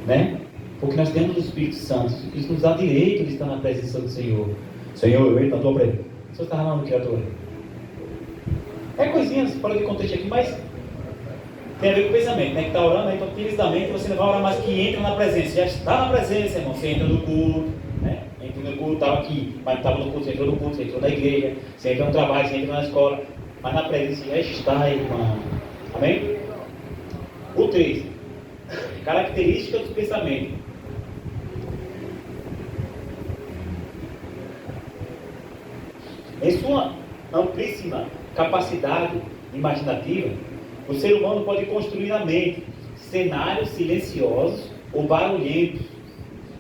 né? Porque nós temos o Espírito Santo. Isso nos dá direito de estar na presença do Senhor. Senhor, eu entro na tua presença. Você está falando, criatura? É coisinhas fora de contexto aqui, mas tem a ver com o pensamento, né? Que está orando, então tira isso da mente, você não vai orar mais que entra na presença. Já está na presença, irmão. Você entra no culto, né? Entra no culto, estava aqui, mas não estava no culto, você entrou no culto, você entrou na igreja, você entra no trabalho, você entra na escola, mas na presença já está, irmão. Amém? O 3. Características do pensamento. Em sua amplíssima capacidade imaginativa, o ser humano pode construir na mente cenários silenciosos ou barulhentos,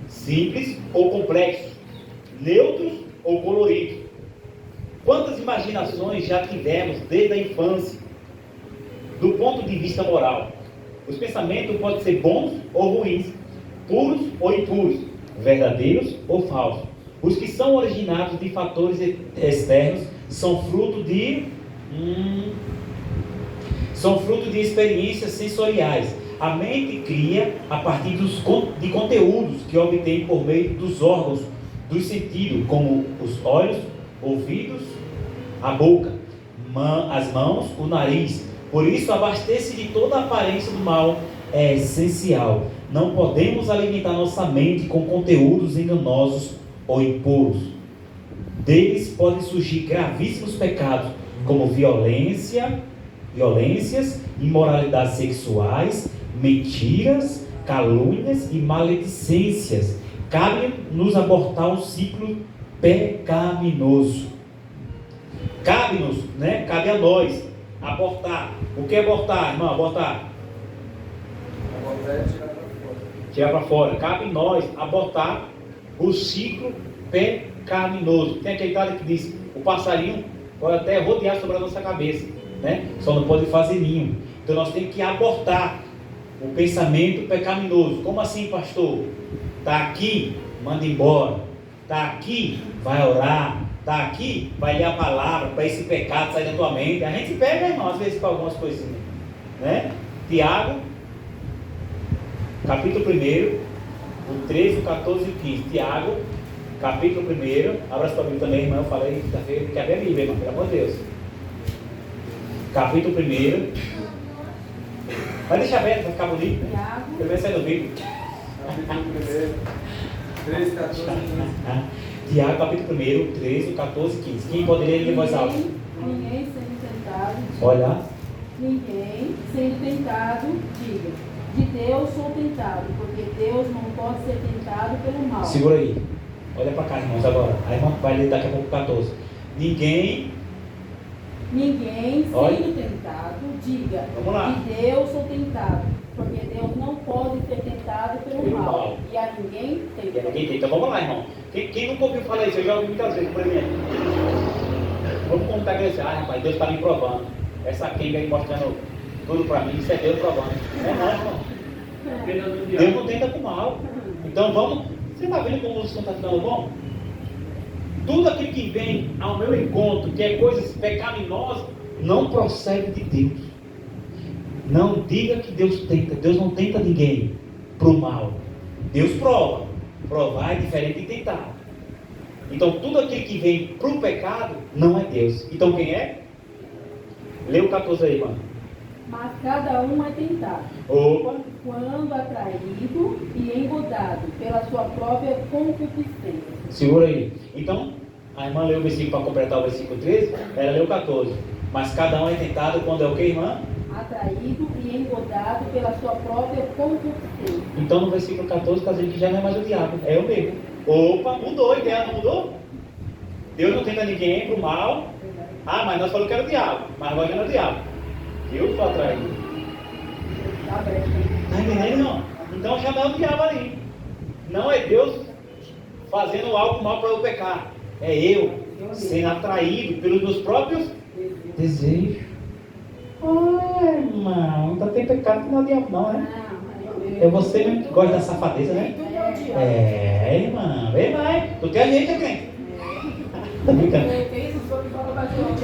simples ou complexos, neutros ou coloridos. Quantas imaginações já tivemos desde a infância, do ponto de vista moral? Os pensamentos podem ser bons ou ruins, puros ou impuros, verdadeiros ou falsos. Os que são originados de fatores externos são fruto de experiências sensoriais. A mente cria a partir de conteúdos que obtém por meio dos órgãos dos sentidos, como os olhos, ouvidos, a boca, as mãos, o nariz. Por isso, abastecer de toda a aparência do mal é essencial. Não podemos alimentar nossa mente com conteúdos enganosos ou impuros. Deles podem surgir gravíssimos pecados, como violências, imoralidades sexuais, mentiras, calúnias e maledicências. Cabe-nos abortar o ciclo pecaminoso. Cabe-nos, né? Cabe a nós abortar. O que é abortar, irmão? Abortar. Abortar é tirar para fora. tirar para fora. Cabe em nós abortar o ciclo pecaminoso. Tem aquele cara que diz: o passarinho pode até rodear sobre a nossa cabeça, né? Só não pode fazer ninho. Então nós temos que abortar o pensamento pecaminoso. Como assim, pastor? Está aqui, manda embora. Está aqui, vai orar. Está aqui, vai ler a palavra para esse pecado sair da tua mente. A gente pega, irmão, às vezes para algumas coisinhas, né? Tiago, capítulo 1, o 13, o 14 e 15. Tiago, capítulo 1. Abra sua Bíblia também, irmão. Eu falei quinta-feira que abrir a Bíblia, irmão, pelo amor de Deus. Capítulo 1. Vai deixar aberto, vai ficar bonito, né? Primeiro sai do vídeo. Capítulo 1, 13, 14 e 15. Tiago, capítulo 1, 13, 14 e 15. Quem poderia ler em voz alta? Ninguém sendo tentado, Olha. ninguém sendo tentado, diga: de Deus sou tentado, porque Deus não pode ser tentado pelo mal. Segura aí. Olha para cá, irmãos, agora. A irmã vai ler daqui a pouco 14. Ninguém Sendo Olha. tentado, diga: Vamos lá. de Deus sou tentado, porque Deus não pode ser tentado pelo Pelo mal. mal. E a ninguém tenta. Ninguém tem. Então vamos lá, irmão. Quem nunca ouviu falar isso? Eu já ouvi muitas vezes, por exemplo. Vamos contar que ele rapaz, Deus está me provando. Essa quenga aí mostrando tudo para mim, isso é Deus provando. É não, irmão. Deus não tenta com mal. Então vamos. Você está vendo como o som está ficando bom? Tudo aquilo que vem ao meu encontro, que é coisas pecaminosas, não procede de Deus. Não diga que Deus tenta. Deus não tenta ninguém para o mal. Deus prova. Provar é diferente de tentar. Então tudo aquilo que vem para o pecado não é Deus. Então quem é? Lê o 14 aí, mano. Mas cada um é tentado, Opa. quando atraído e engodado pela sua própria concupiscência. Segura aí. Então, a irmã leu o versículo para completar o versículo 13, ela leu o 14. Mas cada um é tentado quando é o que, irmã? Atraído e engodado pela sua própria concupiscência. Então no versículo 14 está dizendo que já não é mais o diabo, é eu mesmo. Opa, mudou a ideia, não mudou? Deus não tenta ninguém para o mal. Ah, mas nós falamos que era o diabo, mas agora já não é o diabo. Eu sou atraído. Está entendendo, não? Então já não é o diabo ali. Não é Deus fazendo algo mal para eu pecar. É eu sendo atraído pelos meus próprios desejos. Ah, irmão, não tem pecado que não é o diabo não, né? É você mesmo que gosta da safadeza, né? É, irmão, vem mais. Tu tem a gente, crente. Tá brincando?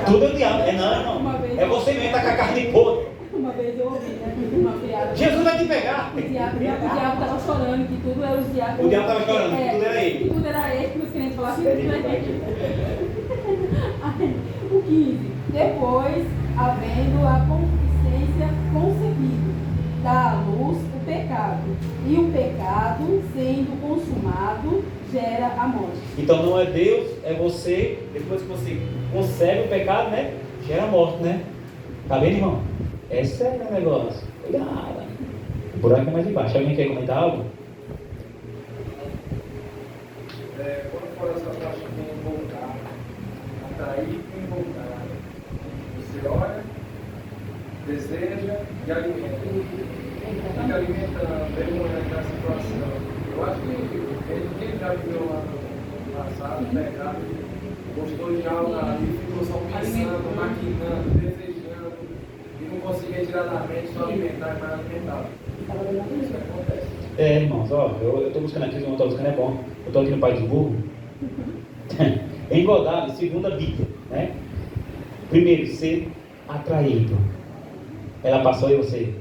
Tudo é o diabo. É não, irmão. É você mesmo que tá com a carne podre. Uma vez eu ouvi, né? Uma piada. Jesus vai te pegar. O diabo estava chorando, que tudo era os diabos. O diabo estava chorando, que tudo era ele. Que tudo era ele, que os crentes falavam que tudo era ele. O 15. Depois, havendo a concupiscência concebido, dá à luz o pecado. E o pecado, sendo consumado, gera a morte. Então não é Deus, é você. Depois que você concebe o pecado, né? Gera a morte, né? Tá vendo, irmão? Esse é o negócio. Cuidado. O buraco é mais embaixo. Alguém quer comentar algo? Quando for essa parte de voltar, atrair e voltar, você olha, deseja e alimenta. Fica alimentando, demorando a situação. Eu acho que quem já viveu lá no passado, pecado, gostou de algo ali, ficou só pensando, maquinando, desejando, e não conseguia tirar da mente, só alimentar e mais alimentar. Isso que acontece. É, irmãos, ó, eu estou buscando aqui, eu não estou buscando, é bom. Eu estou aqui no País do Burro. Engodado, segundo a Bíblia, né? Primeiro, ser atraído. Ela passou e você?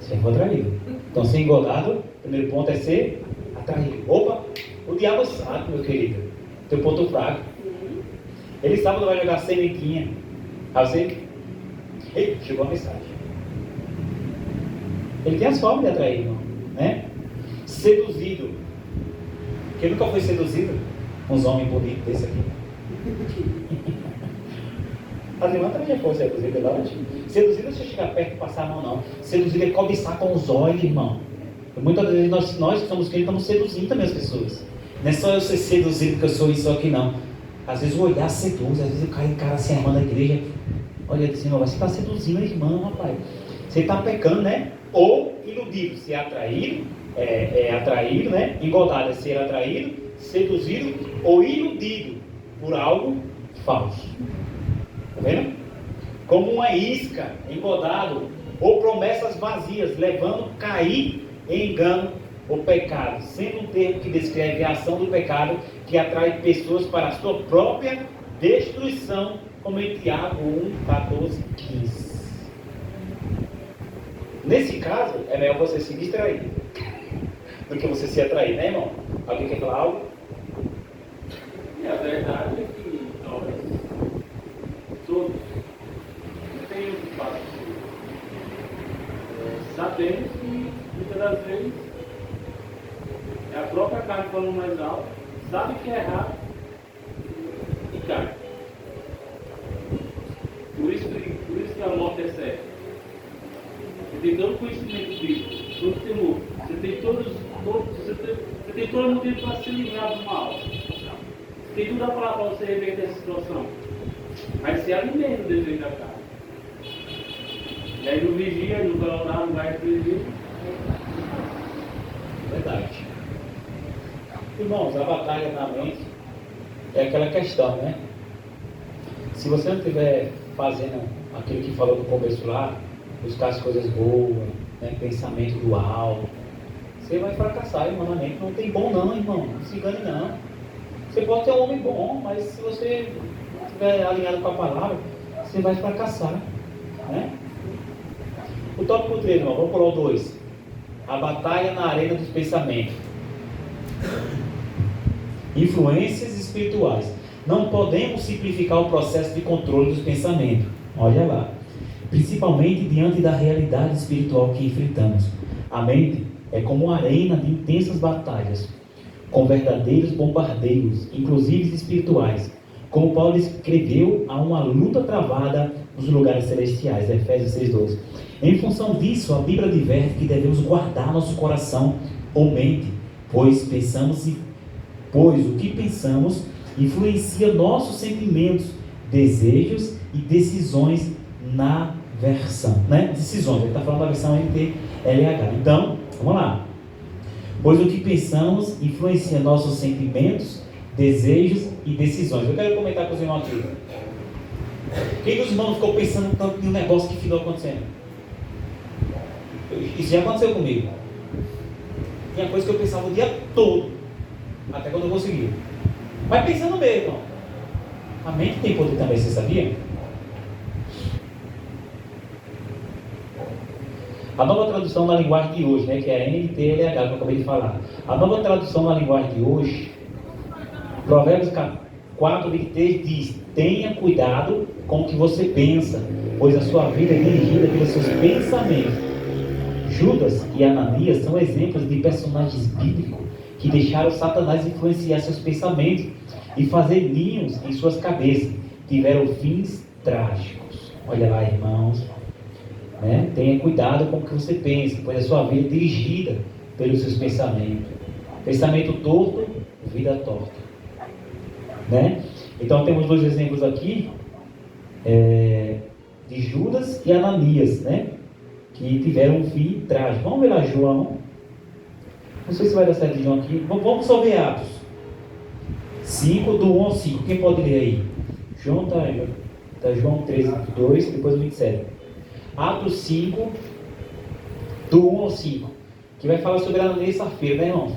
Você ficou atraído. Então, ser engodado, primeiro ponto é ser atraído. Opa, o diabo sabe, meu querido. Teu ponto fraco. Ele sabe quando vai jogar sementinha. Aí você. Ei, chegou a mensagem. Ele tem as formas de atrair, irmão, né? Seduzido. Quem nunca foi seduzido? Uns homens bonitos desse aqui. As irmãs também já foram seduzidas, verdade? Seduzido não é você chegar perto e passar a mão, não. Seduzido é cobiçar com os olhos, irmão. Muitas vezes nós que somos crentes estamos seduzindo também as pessoas. Não é só eu ser seduzido porque eu sou isso aqui, não. Às vezes o olhar seduz, às vezes eu caio em cara assim, a irmã da igreja. Olha assim, você está seduzindo a irmã, rapaz. Você Você está pecando, né? Ou iludido, se é atraído, né? Engodado é ser atraído, seduzido ou iludido por algo falso. Está vendo? Como uma isca, engodado, ou promessas vazias, levando a cair em engano ou pecado, sendo um termo que descreve a ação do pecado que atrai pessoas para a sua própria destruição, como em Tiago 1, 14, 15. Nesse caso, é melhor você se distrair do que você se atrair, né, irmão? Alguém quer falar algo? E a verdade é que nós todos temos o fato. Sabemos que muitas das vezes é a própria carne falando mais alto, sabe que é errado e cai. Por isso que a morte é certa. Você tem todo o conhecimento bíblico, todo o temor, você tem todo o motivo para se livrar do mal. Você tem tudo a falar para você reverter essa situação. Mas se alimenta o desejo da carne. E aí não vigia, não vai orar, não vai refletir. Verdade. Irmãos, a batalha na mente é aquela questão, né? Se você não estiver fazendo aquilo que falou no começo lá, buscar as coisas boas, né? Pensamento do alto, você vai fracassar, irmão, na mente. Não tem bom não, irmão. Não se engane não. Você pode ter um homem bom, mas se você não estiver alinhado com a palavra, você vai fracassar, né? O tópico 3, irmão, vamos pular o 2. A batalha na arena dos pensamentos. Influências espirituais. Não podemos simplificar o processo de controle dos pensamentos. Olha lá. Principalmente diante da realidade espiritual que enfrentamos. A mente é como uma arena de intensas batalhas, com verdadeiros bombardeios, inclusive espirituais. Como Paulo escreveu, há uma luta travada nos lugares celestiais. Efésios 6:12. Em função disso, a Bíblia adverte que devemos guardar nosso coração ou mente, pois o que pensamos influencia nossos sentimentos, desejos e decisões na versão, né? Decisões, ele está falando da versão NTLH. Então, vamos lá. Pois o que pensamos influencia nossos sentimentos, desejos e decisões. Eu quero comentar com os irmãos aqui. Quem dos irmãos ficou pensando tanto em um negócio que ficou acontecendo? Isso já aconteceu comigo. Tinha coisa que eu pensava o dia todo, até quando eu consegui. Mas pensando mesmo, irmão. A mente tem poder também, você sabia? A nova tradução na linguagem de hoje, né, que é a NTLH, que eu acabei de falar. A nova tradução na linguagem de hoje, Provérbios 4:23 diz: tenha cuidado com o que você pensa, pois a sua vida é dirigida pelos seus pensamentos. Judas e Ananias são exemplos de personagens bíblicos que deixaram Satanás influenciar seus pensamentos e fazer ninhos em suas cabeças. Tiveram fins trágicos. Olha lá, irmãos. Né? Tenha cuidado com o que você pensa, pois a sua vida é dirigida pelos seus pensamentos. Pensamento torto, vida torta. Né? Então temos dois exemplos aqui de Judas e Ananias, né? Que tiveram um fim trágico. Vamos ver lá João. Não sei se vai dar certo de João aqui. Vamos só ver Atos 5, do 1 ao 5. Quem pode ler aí? João tá João 13, 2, depois 27. Atos 5, do 1 ao 5. Que vai falar sobre Ananias e Safira, né, irmãos?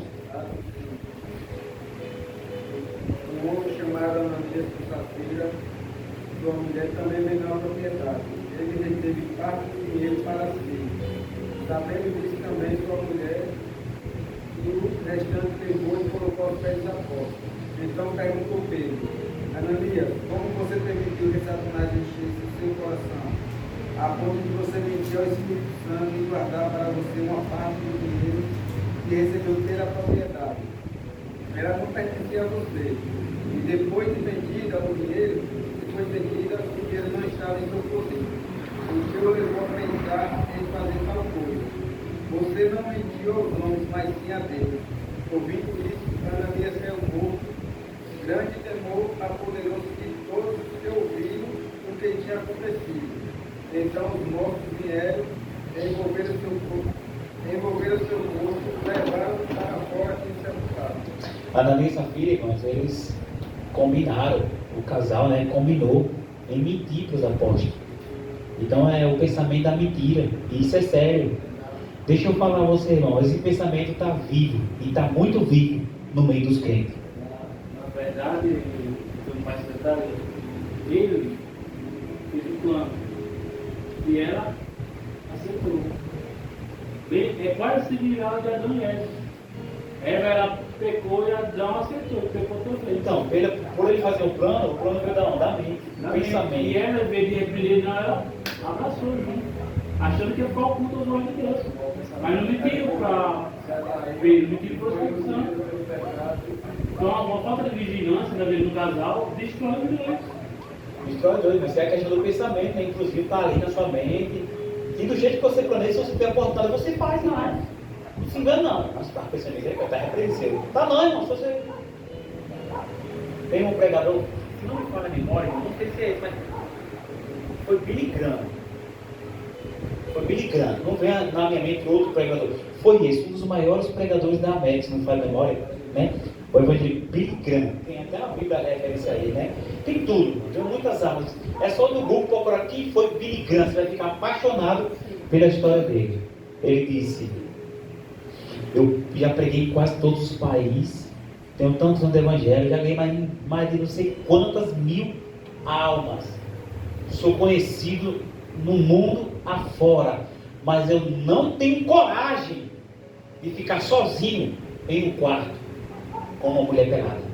Um homem chamado Ananias e Safira, sua mulher também menor propriedade. Ele reteve parte do dinheiro para si. Sabendo disso também sua mulher, e o restante levou e colocou aos pés dos apóstolos. Então perguntou Pedro: Ananias, como você permitiu que Satanás enchesse o seu coração, a ponto de você mentir ao Espírito Santo e guardar para você uma parte do dinheiro que recebeu pela propriedade? Ela não pertencia a você. E depois de vendida o dinheiro não estava em seu poder. O Senhor levou a pensar em fazer tal coisa. Você não mentiu aos homens, mas sim a Deus. Ouvindo isso, Ananias caiu morto. Grande temor apoderou-se de todos que ouviram o que tinha acontecido. Então os mortos vieram envolver o seu corpo, levar-o para fora e sepultá-lo. Ananias e Safira, irmãos, eles combinaram, o casal, né, combinou em mentir para os apóstolos. Então é o pensamento da mentira, e isso é sério. Deixa eu falar a você, irmão, esse pensamento está vivo, e está muito vivo no meio dos crentes. Na verdade, o mais detalhe, ele fez um plano e ela aceitou. É quase similar de Adão e Eva. Ela pecou e Adão aceitou, pecou também. Então, por ele fazer o plano veio da onde? Da mente, do pensamento. E ela, em vez de repreender, ela abraçou junto, achando que ia ficar oculto aos olhos de Deus. Mas não mentiu para ver, mentiu para a solução. Então, uma falta de vigilância no casal destrói o Deus. Destrói dois, mas é a questão do pensamento, né? Inclusive está ali na sua mente. E do jeito que você planeja, se você tem a oportunidade, você faz, não é? Não se engana, não. Mas está pensando em está repreensível. Tá não, irmão. Se você tem um pregador, se não me fala a memória, não sei se é esse, mas foi Billy Graham. Foi Billy Graham. Não vem na minha mente outro pregador. Foi esse, um dos maiores pregadores da América, se não me fala a memória, né? O evangelho Billy Graham. Tem até uma Bíblia referência aí, né? Tem tudo, tem muitas armas. É só no Google procurar quem foi Billy Graham, você vai ficar apaixonado pela história dele. Ele disse: eu já preguei em quase todos os países, tenho tantos anos de evangelho, já ganhei mais de não sei quantas mil almas. Sou conhecido no mundo afora, mas eu não tenho coragem de ficar sozinho em um quarto com uma mulher pelada.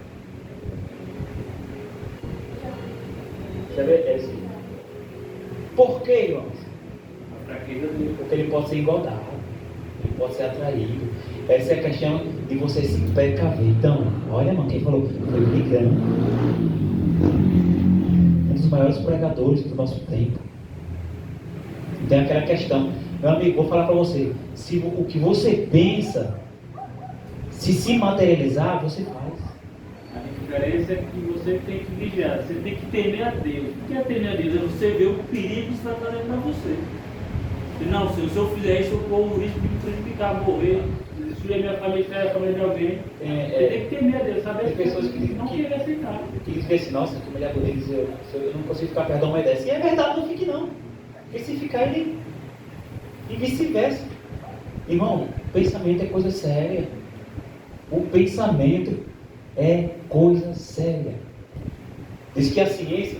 É assim. Por quê, irmãos? Porque ele pode ser engodado, ele pode ser atraído. Essa é a questão de você se precaver. Então, olha, irmão, quem falou? Foi ligando. Um dos maiores pregadores do nosso tempo. Tem aquela questão, meu amigo, vou falar para você. Se o que você pensa se materializar, você faz. A diferença é que você tem que vigiar, você tem que temer a Deus. O que é temer a Deus? É você ver o perigo que está trazendo para você. E não, se eu fizer isso, eu corro o risco de me prejudicar, morrer, destruir a minha família, a família de alguém. Você tem que temer a Deus, sabe? Tem pessoas que não querem aceitar. Que dizem assim, nossa, que mulher bonita, eu não consigo ficar perto de uma ideia. E é verdade, não fique não. Porque se ficar, ele... E vice-versa. Irmão, pensamento é coisa séria. O pensamento é coisa séria. Diz que a ciência,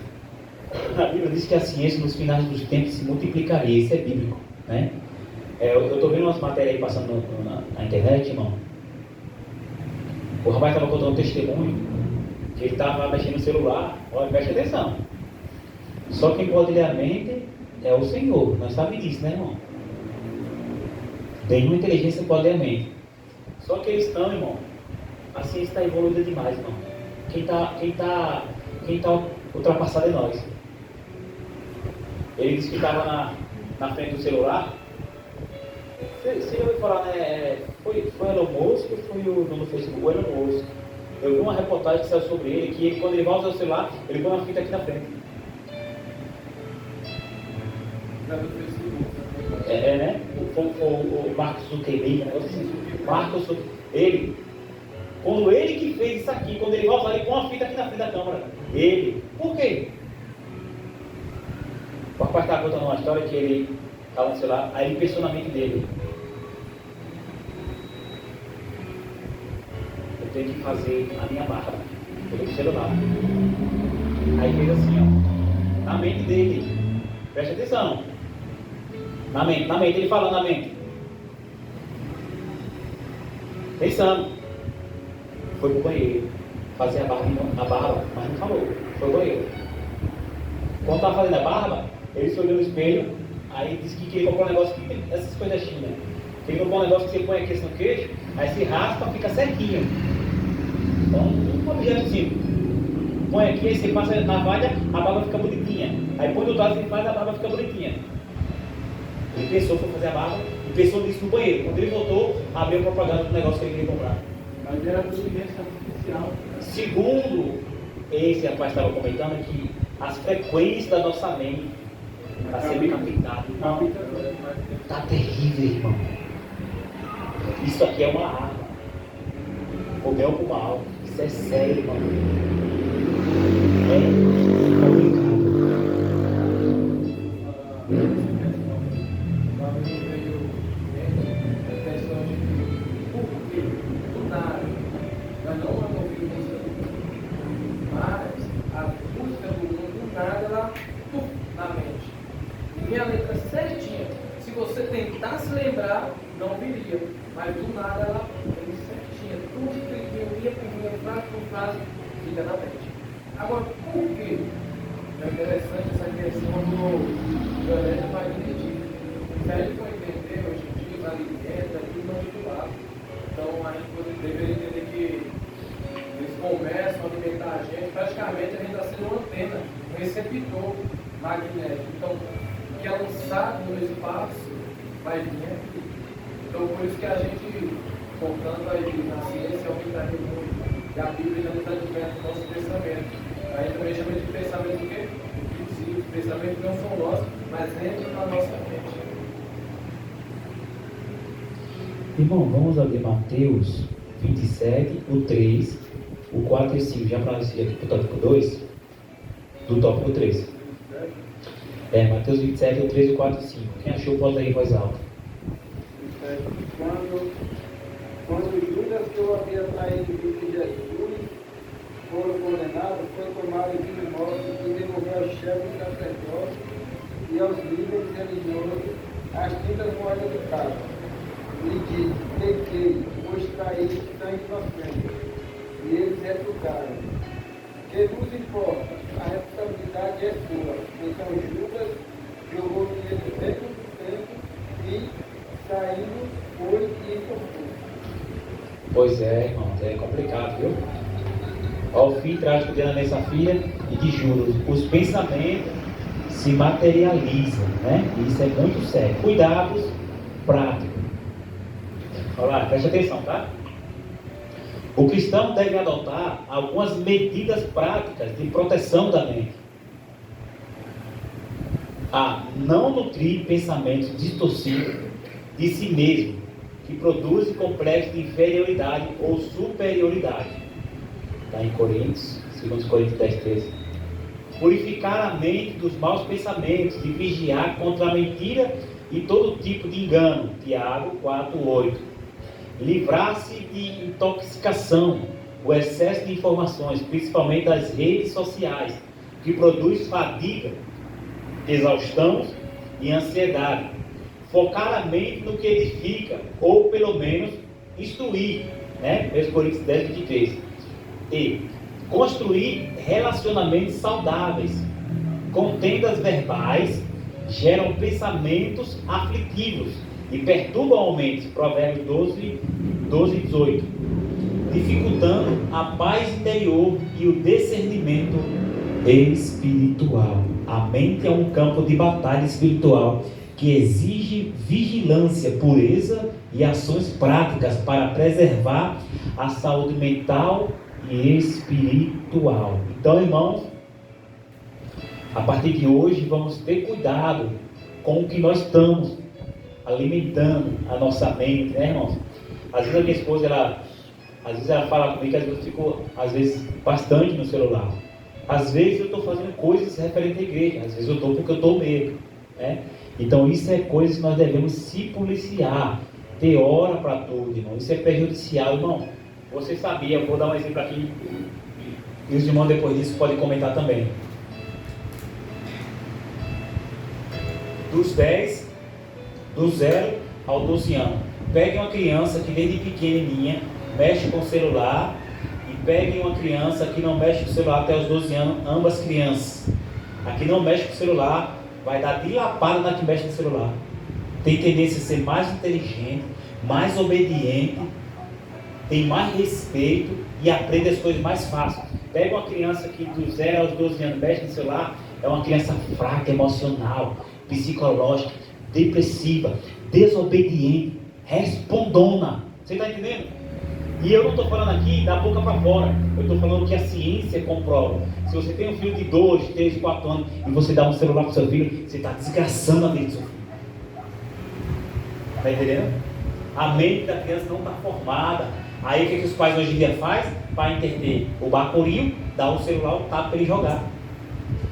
a Bíblia diz que a ciência nos finais dos tempos se multiplicaria. Isso é bíblico, né? Eu estou vendo umas matérias aí passando na internet, irmão. O rapaz estava contando um testemunho que ele estava mexendo no celular. Olha, preste atenção. Só quem pode ler a mente é o Senhor. Nós sabemos disso, né, irmão? Nenhuma inteligência pode ler a mente. Só que eles estão, irmão, a ciência está evoluída demais, irmão. Quem tá ultrapassado é nós. Ele disse que estava na frente do celular. Você já ouviu falar, né? Foi o Elon Musk ou foi o dono do Facebook? O Elon Musk. Eu vi uma reportagem que saiu sobre ele, que ele, quando ele vai usar o celular, ele põe uma fita aqui na frente. Né? O Mark Zuckerberg, ele, quando ele que fez isso aqui, quando ele vai usar, ele põe uma fita aqui na frente da câmera. Ele. Por quê? O rapaz estava contando uma história que ele estava no celular, aí ele pensou na mente dele. Eu tenho que fazer a minha barra pelo celular. Aí fez assim, ó. Na mente dele. Preste atenção. Na mente, ele falando na mente. Pensando. Foi pro banheiro. Fazer a barba, mas não falou. Foi pro banheiro. Quando estava fazendo a barba, ele se olhou no espelho. Aí disse que queria comprar um negócio que tem essas coisas chinas. Queria comprar um negócio que você põe aqui no queixo, aí se raspa, fica certinho. Então, um objetozinho. Põe aqui, aí você passa na valha, a barba fica bonitinha. Aí põe do outro lado, você faz, a barba fica bonitinha. Ele pensou, foi fazer a barba e pensou nisso no banheiro. Quando ele voltou, abriu a propaganda do negócio que ele queria comprar. Mas era inteligência artificial. Segundo esse rapaz estava comentando, que as frequências da nossa mente Está sendo captado. Está terrível, irmão. Isso aqui é uma arma. O bem ou o mal. Isso é sério, irmão. É complicado. Nós não vamos ouvir música do mundo, mas a música do mundo, nada, ela na mente. E a letra certinha. Se você tentasse lembrar, não viria. Mas do nada ela vem certinha. Tudo que vinha por linha, frase por frase, fica na mente. Agora, por quê? É interessante essa questão do Valério vai dividir. Se a gente for entender hoje em dia, os alimentos é tudo manipulado. Então a gente deveria entender que eles começam a alimentar a gente, praticamente a gente está sendo uma antena, um receptor magnético. Então, o que é lançado no espaço vai vir aqui. Então, por isso que a gente, contando aí na ciência, aumentaria muito. E a Bíblia já nos alimenta o nosso pensamento. A gente também chama de pensamento do quê? Invisível. Pensamentos não são nossos, mas entram na nossa mente. Irmão, vamos ler Mateus 27, o 3, o 4 e 5. Já para nós ir aqui para o tópico 2, do tópico 3. Mateus 27, o 3, o 4 e 5. Quem achou pode ler em voz alta. Quando Judas, que eu havia traído de Jesus, foram condenados, foi tomado vinho morto e devolveu aos chefes dos sacerdotes e aos líderes religiosos as 30 moedas de prata. E disse: pequei, pois traí sangue inocente. E eles retrucaram: que nos importa? A responsabilidade é sua. Então Judas jogou dinheiro dentro do templo e, saindo, foi e cortou. Pois é, irmão, é complicado, viu? Ao fim trágico de Ananias e Safira e de Judas, os pensamentos se materializam, né? E isso é muito sério. Cuidados práticos. Olha lá, preste atenção, tá? O cristão deve adotar algumas medidas práticas de proteção da mente. A não nutrir pensamentos distorcidos de si mesmo, que produzem complexo de inferioridade ou superioridade. Está em Coríntios, 2 Coríntios 10, 13. Purificar a mente dos maus pensamentos e vigiar contra a mentira e todo tipo de engano. Tiago 4, 8. Livrar-se de intoxicação, o excesso de informações, principalmente das redes sociais, que produz fadiga, exaustão e ansiedade. Focar a mente no que edifica, ou pelo menos instruir, né? 1 Coríntios 10, 23. E construir relacionamentos saudáveis. Contendas verbais geram pensamentos aflitivos e perturbam a mente. Provérbios 12, 18. Dificultando a paz interior e o discernimento espiritual. A mente é um campo de batalha espiritual que exige vigilância, pureza e ações práticas para preservar a saúde mental e espiritual. Então, irmãos, a partir de hoje vamos ter cuidado com o que nós estamos alimentando a nossa mente, né, irmãos? Às vezes a minha esposa, ela fala comigo que às vezes eu fico, bastante no celular. Às vezes eu estou fazendo coisas referentes à igreja, às vezes eu estou porque eu estou medo, né? Então isso é coisa que nós devemos se policiar, ter hora para tudo, irmão. Isso é prejudicial, irmão. Você sabia, eu vou dar um exemplo aqui, e os irmãos depois disso podem comentar também. Do 0 ao 12 anos. Pegue uma criança que desde pequenininha mexe com o celular e pegue uma criança que não mexe com o celular até os 12 anos, ambas crianças. A que não mexe com o celular vai dar de lapada na que mexe no celular. Tem tendência a ser mais inteligente, mais obediente, tem mais respeito e aprende as coisas mais fácil. Pega uma criança que do 0 aos 12 anos mexe no celular, é uma criança fraca, emocional, psicológica, depressiva, desobediente, respondona. Você está entendendo? E eu não estou falando aqui da boca para fora. Eu estou falando que a ciência comprova. Se você tem um filho de 2, 3, 4 anos e você dá um celular para o seu filho, você está desgraçando a vida do seu filho. Está entendendo? A mente da criança não está formada. Aí o que os pais hoje em dia fazem? Para entender o bacurinho, dá o celular, o tablet para ele jogar.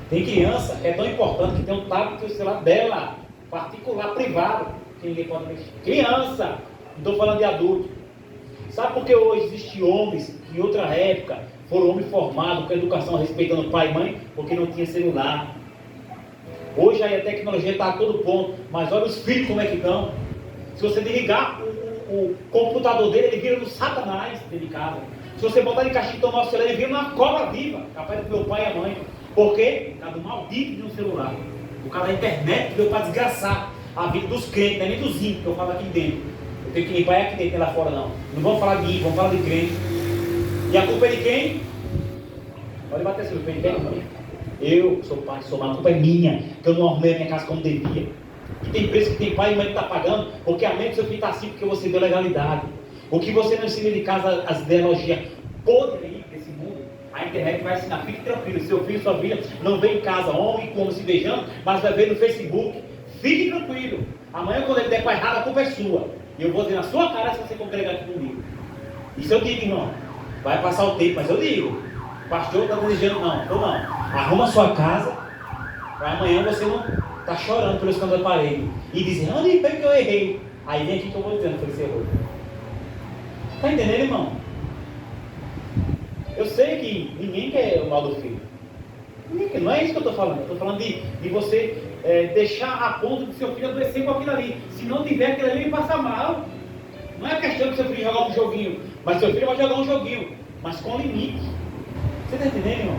Tem criança que é tão importante que tem um tablet que o celular dela, particular, privado, que ninguém pode mexer. Criança! Não estou falando de adulto. Sabe por que hoje existem homens que em outra época foram homens formados com educação respeitando pai e mãe? Porque não tinha celular. Hoje aí a tecnologia está a todo ponto, mas olha os filhos como é que estão. Se você desligar o computador dele, ele vira no Satanás dentro de casa. Se você botar em caixinha e tomar o celular, ele vira uma cobra viva, capaz do meu pai e a mãe. Por quê? Por causa do maldito de um celular. Por causa da internet que deu para desgraçar a vida dos crentes, não é nem dos ímpios que eu falo aqui dentro. Eu tenho que limpar aqui dentro, lá fora não. Não vamos falar de ímpio, vamos falar de crente. E a culpa é de quem? Pode bater assim, a culpa é de quem? Eu sou pai, sou mãe, a culpa é minha, que eu não arrumei a minha casa como devia. E tem preço que tem pai e mãe que está pagando, porque a mente do seu filho está assim porque você deu legalidade. O que você não ensina de casa, as ideologias podres desse mundo, a internet vai ensinar. Fique tranquilo, seu filho, sua filha não vê em casa homem como se beijando, mas vai ver no Facebook. Fique tranquilo. Amanhã quando ele der para errado, a culpa é sua. E eu vou dizer na sua cara se você congregar aqui comigo. Isso eu digo, irmão. Vai passar o tempo, mas eu digo. Pastor está desejando, não. Arruma a sua casa, para amanhã você não está chorando pelos cantos da parede. E dizer, onde foi que eu errei? Aí vem aqui que eu vou dizendo que você errou. Está entendendo, irmão? Eu sei que ninguém quer o mal do filho. Não é isso que eu estou falando. Eu estou falando de você deixar a ponto do seu filho adoecer com aquilo ali. Se não tiver aquilo ali, ele passa mal. Não é questão do seu filho jogar um joguinho. Mas seu filho vai jogar um joguinho. Mas com limite. Você está entendendo, irmão?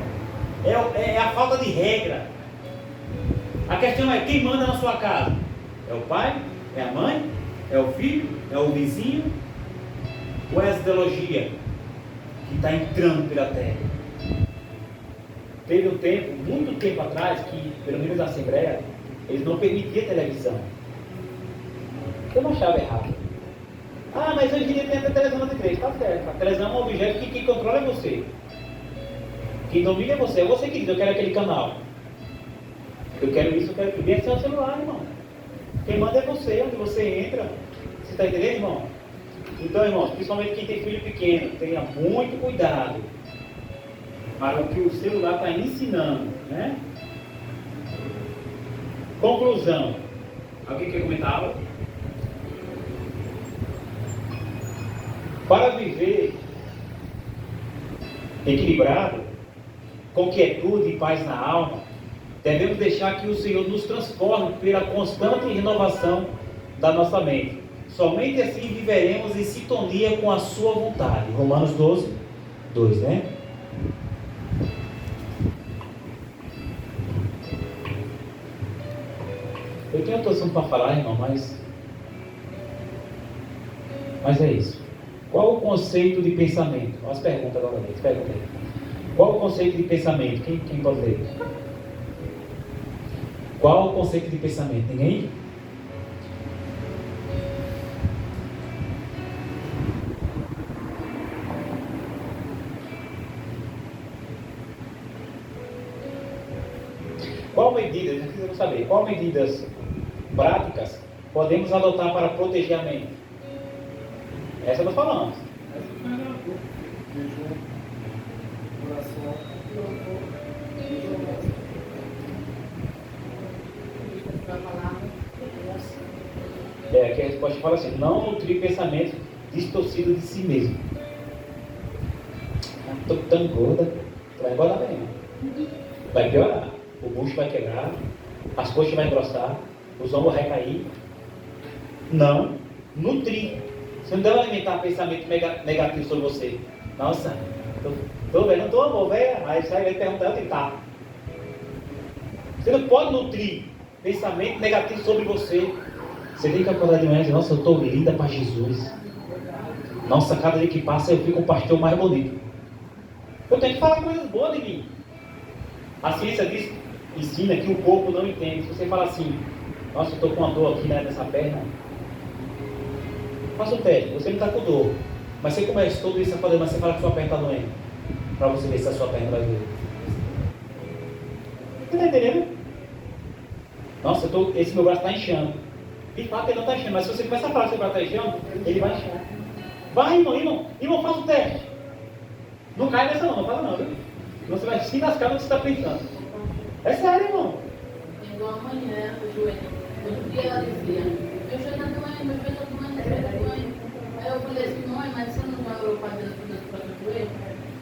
É a falta de regra. A questão é quem manda na sua casa? É o pai? É a mãe? É o filho? É o vizinho? Ou é a ideologia que está entrando pela terra? Teve um tempo, muito tempo atrás, que pelo menos na Assembleia, eles não permitiam televisão. Eu não achava errado. Ah, mas hoje em dia tem até televisão de igreja. Está certo. A televisão é um objeto que quem controla é você. Quem domina é você. É você que diz, eu quero aquele canal. Eu quero isso, eu quero aquilo. Esse é o celular, irmão. Quem manda é você, onde você entra. Você está entendendo, irmão? Então, irmãos, principalmente quem tem filho pequeno, tenha muito cuidado para o que o celular está ensinando, né? Conclusão. Alguém quer comentar algo? Para viver equilibrado, com quietude e paz na alma, devemos deixar que o Senhor nos transforme pela constante renovação da nossa mente. Somente assim viveremos em sintonia com a sua vontade. Romanos 12, 2, né? Eu tenho atuação para falar, irmão, mas é isso. Qual o conceito de pensamento? Olha as perguntas agora. Pergunta aí. Qual o conceito de pensamento? Quem pode ler? Qual o conceito de pensamento? Ninguém? Qual medidas, eu preciso saber, qual medidas práticas podemos adotar para proteger a mente? Essa nós falamos. Aqui a resposta fala assim: não nutrir pensamentos distorcidos de si mesmo. Estou tão gorda, vai engordar bem. Vai piorar. O bucho vai quebrar, as coxas vão engrossar, os ombros vão cair. Não nutrir. Você não deve alimentar pensamento negativo sobre você. Nossa, estou vendo, não estou amor, velho. Aí sai e perguntar onde está. Você não pode nutrir pensamento negativo sobre você. Você tem que acordar de manhã e dizer: nossa, eu estou linda para Jesus. Nossa, cada dia que passa eu fico um pastor mais bonito. Eu tenho que falar coisas boas de mim. A ciência ensina que o corpo não entende. Se você fala assim: nossa, eu estou com uma dor aqui nessa perna, faça o teste. Você não está com dor, Mas você começa tudo isso a fazer, mas você fala que sua perna está doendo. Para você ver se a sua perna vai doer. Você está entendendo? Nossa, esse meu braço está inchando. De fato ele não está inchando, mas se você começar a falar que seu braço está inchando, ele vai inchar. Vai, irmão, faça o teste. Não cai nessa não fala não, viu? Você vai se lascar no que você está pensando. É sério, irmão. Tem uma mulher, o joelho. Outro dia ela dizia, meu joelho está doendo, meu joelho está doendo, meu joelho está doendo. Aí eu falei assim, mãe, mas você não vai orou para Deus para o joelho?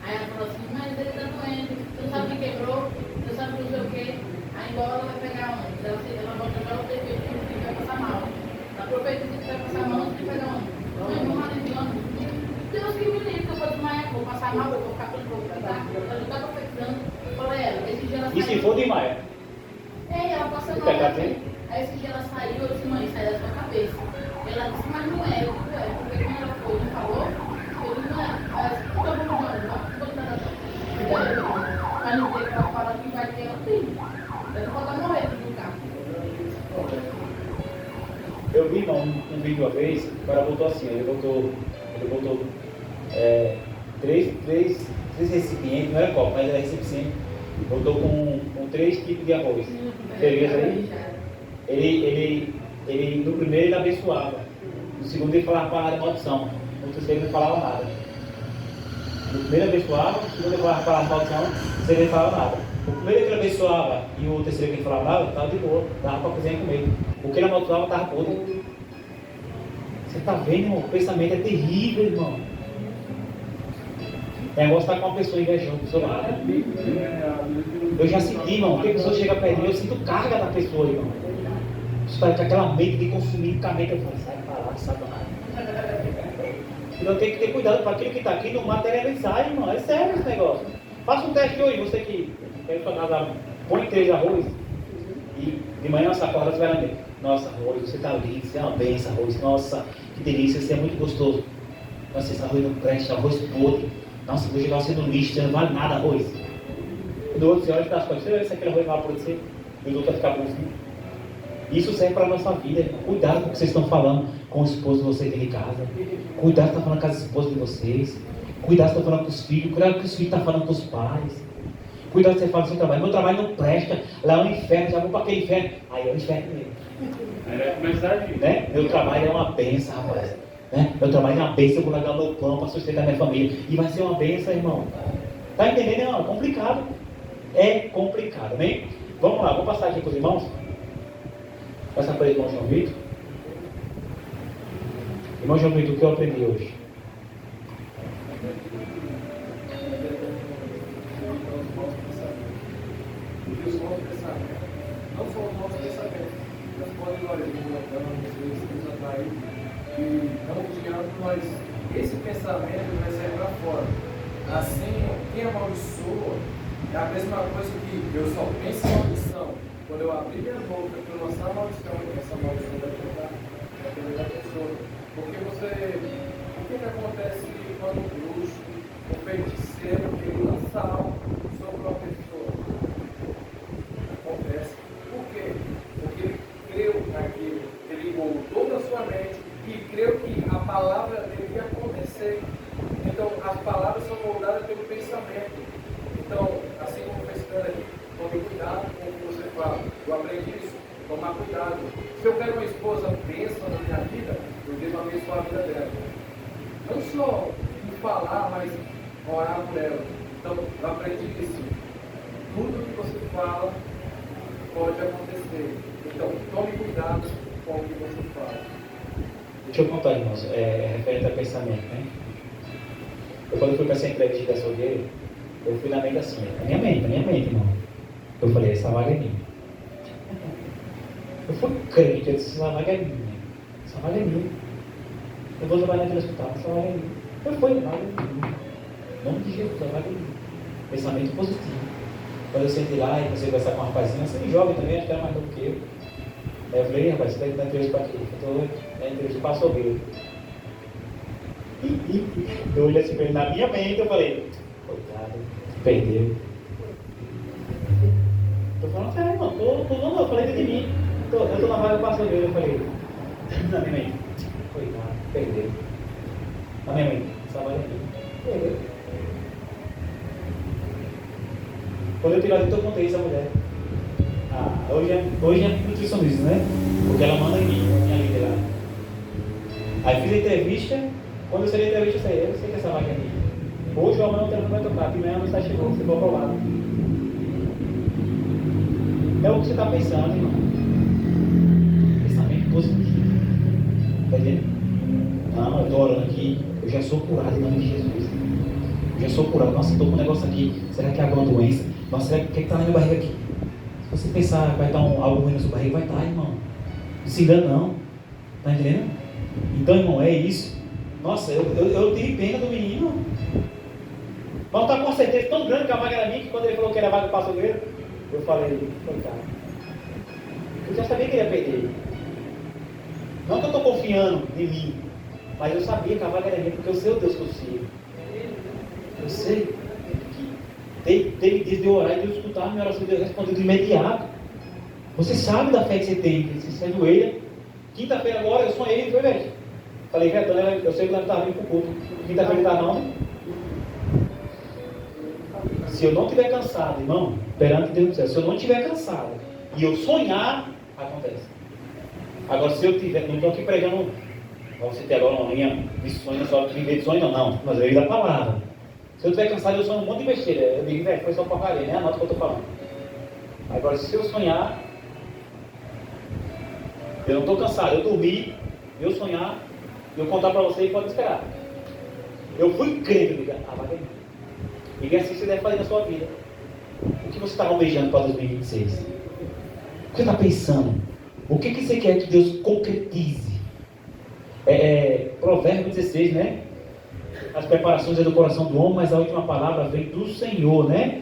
Aí ela falou assim, mas ele está doendo. Você sabe que quebrou? Você sabe que não sei o quê? Aí igual ela vai pegar onde? Ela vai jogar o defeito que vai passar mal. A profecia que vai passar mal, você pega onde? Mãe, vamos aliviando. Deus que me livre, que eu vou desmaiar, vou passar mal, vou ficar tudo louco, tá? Ela já está profetizando. Eu falei, esse dia ela saiu. E se for desmaia? Ela passa mal. Aí esse dia ela saiu, eu disse, mãe, sai da sua cabeça. Ela disse, mas não é, eu digo, porque quando ela foi e falou, eu digo, não é. Aí eu disse, todo mundo mas não tem pra falar que vai ter, ela tem. Eu não vou morrer do carro. Eu vi um vídeo uma vez, o cara botou assim, ele botou três recipientes, não era copo, mas era recipiente, botou com 3 tipos de arroz. Beleza aí? Ele no primeiro ele abençoava, no segundo ele falava a palavra de maldição, no terceiro ele não falava nada. No primeiro ele abençoava, no segundo ele falava a palavra de maldição, no terceiro ele não falava nada. O primeiro que ele abençoava e o terceiro que ele falava nada, estava de boa, dava para cozinhar e comer. O que ele amaldiçoava estava podre. Você está vendo, irmão? O pensamento é terrível, irmão. O negócio está com uma pessoa invejando do seu lado. Eu já senti, irmão, que a pessoa chega perto de mim, eu sinto carga da pessoa, irmão. Você está com aquela mente de consumir unicamente. Eu falo, sai para lá, Satanás. Então tem que ter cuidado para aquilo que está aqui não materializar, irmão. É sério esse negócio. Faça um teste hoje, você que quer sua casa, põe 3 arroz e de manhã na sacola você vai ler. Nossa, arroz, você está lindo, você é uma benção, arroz. Nossa, que delícia, você é muito gostoso. Nossa, esse arroz não presta, arroz podre. Nossa, vou jogar você no lixo, você não vale nada, arroz. Do outro, você olha e está as coisas, você olha se aquele arroz vai apodrecer, e o outro vai ficar bonzinho. Isso serve para a nossa vida, irmão. Cuidado com o que vocês estão falando com o esposo de vocês dentro de casa. Cuidado com o que está falando com as esposas de vocês. Cuidado com o que está falando com os filhos. Cuidado com o que os filhos estão falando com os pais. Cuidado com o que você fala do seu trabalho. Meu trabalho não presta, lá é um inferno, já vou para aquele inferno. Aí é o inferno mesmo. Né? Meu trabalho é uma bênção, rapaz. Né? Meu trabalho é uma bênção, eu vou largar meu pão para sustentar minha família. E vai ser uma bênção, irmão. Está entendendo, irmão? É complicado. É complicado, né? Vamos lá, vou passar aqui para os irmãos. Passar para o irmão João Vitor. Irmão João Vitor, o que eu aprendi hoje? Porque os nossos pensamentos não são os nossos pensamentos, mas podem nós nos atrair e não desviando, mas esse pensamento vai sair para fora. Assim, quem amaldiçoa é a mesma coisa que eu só penso em maldição. Quando eu abrir minha boca para lançar a maldição, essa maldição vai pegar a pessoa. Porque o que acontece quando o bruxo, o feiticeiro, ele lança algo sobre uma pessoa? Acontece. Por quê? Porque ele creu naquilo, ele moldou na sua mente e creu que a palavra dele ia acontecer. Então, as palavras são moldadas pelo pensamento. Então, assim como o pescando aqui, tome cuidado com o que você fala. Eu aprendi isso, tomar cuidado. Se eu quero uma esposa bênção na minha vida, eu devo abençoar a vida dela. Não só em falar, mas orar por ela. Então, eu aprendi isso. Tudo que você fala pode acontecer. Então, tome cuidado com o que você fala. Deixa eu contar, irmãos, referente a pensamento, né? Eu, quando fui para essa entrevista da açougueira, eu fui na mente assim, na minha mente, irmão. Eu falei, essa vaga é minha. Eu fui crente, eu disse, essa vaga é minha. Essa vaga é minha. Eu vou trabalhar aqui no hospital, essa vaga é minha. Eu fui, essa vaga é minha. Em nome de Jesus, essa vaga é minha. Pensamento positivo. Quando eu sentei lá e comecei a conversar com uma rapazinha, você me jovem também, acho que era mais novo que eu. Aí eu falei, rapaz, você está indo na entrevista para quê? Eu estou na entrevista para açougueiro. Eu olhei assim pra ele na minha mente, eu falei, coitado, perdeu. Tô falando sério, irmão, eu falei dentro de mim. Eu tô na vaga para açougueiro, eu falei, na minha mente, coitado, perdeu. Na minha mente, essa vaga aqui. Beleza. Quando eu tirei a dentro, eu contei isso à mulher. Hoje é nutricionista, né? Porque ela manda em mim, minha líder lá. Aí fiz a entrevista, quando eu saí da entrevista, eu sei que essa vaga é minha. Hoje ou amanhã o telefone vai tocar, amanhã não está chegando, você for aprovado. É o que você está pensando, irmão. Pensamento positivo. Está entendendo? Não, eu estou orando aqui, eu já sou curado em nome de Jesus. Eu já sou curado. Nossa, estou com um negócio aqui, será que é alguma doença? Nossa, será que está na minha barriga aqui? Se você pensar que vai estar algo ruim na sua barriga, vai estar, irmão. Não se engana não. Está entendendo? Então, irmão, é isso. Nossa, eu tive pena do menino. Mas está com uma certeza tão grande que a vaga era minha, que quando ele falou que era a vaga do passageiro, eu falei, coitado. Eu já sabia que ele ia perder. Não que eu estou confiando em mim, mas eu sabia que a vaga era minha, porque eu sei o Deus que eu sigo. Eu sei que teve dias de eu orar e Deus escutar a minha oração, Deus respondeu de imediato. Você sabe da fé que você tem, você se ajoelha. Quinta-feira agora eu sonhei, foi velho. Falei, Vetão, eu sei que ela estava vindo para o culto. Quinta-feira ele está não. Se eu não estiver cansado, irmão, perante Deus do céu, se eu não estiver cansado e eu sonhar, acontece. Agora, se eu tiver, não estou aqui pregando, você ter agora uma linha de sonho, só viver de sonho, não, mas eu ia da palavra. Se eu estiver cansado, eu sonho um monte de besteira. Eu digo, velho, foi só porcaria, né? Anota o que eu estou falando. Agora, se eu sonhar, eu não estou cansado, eu dormi, eu sonhar, eu contar para você e pode esperar. Eu fui crente, diga, vai ter. E assim você deve fazer na sua vida. O que você está almejando para 2026? O que você está pensando? O que você quer que Deus concretize? Provérbios 16, né? As preparações é do coração do homem, mas a última palavra vem do Senhor, né?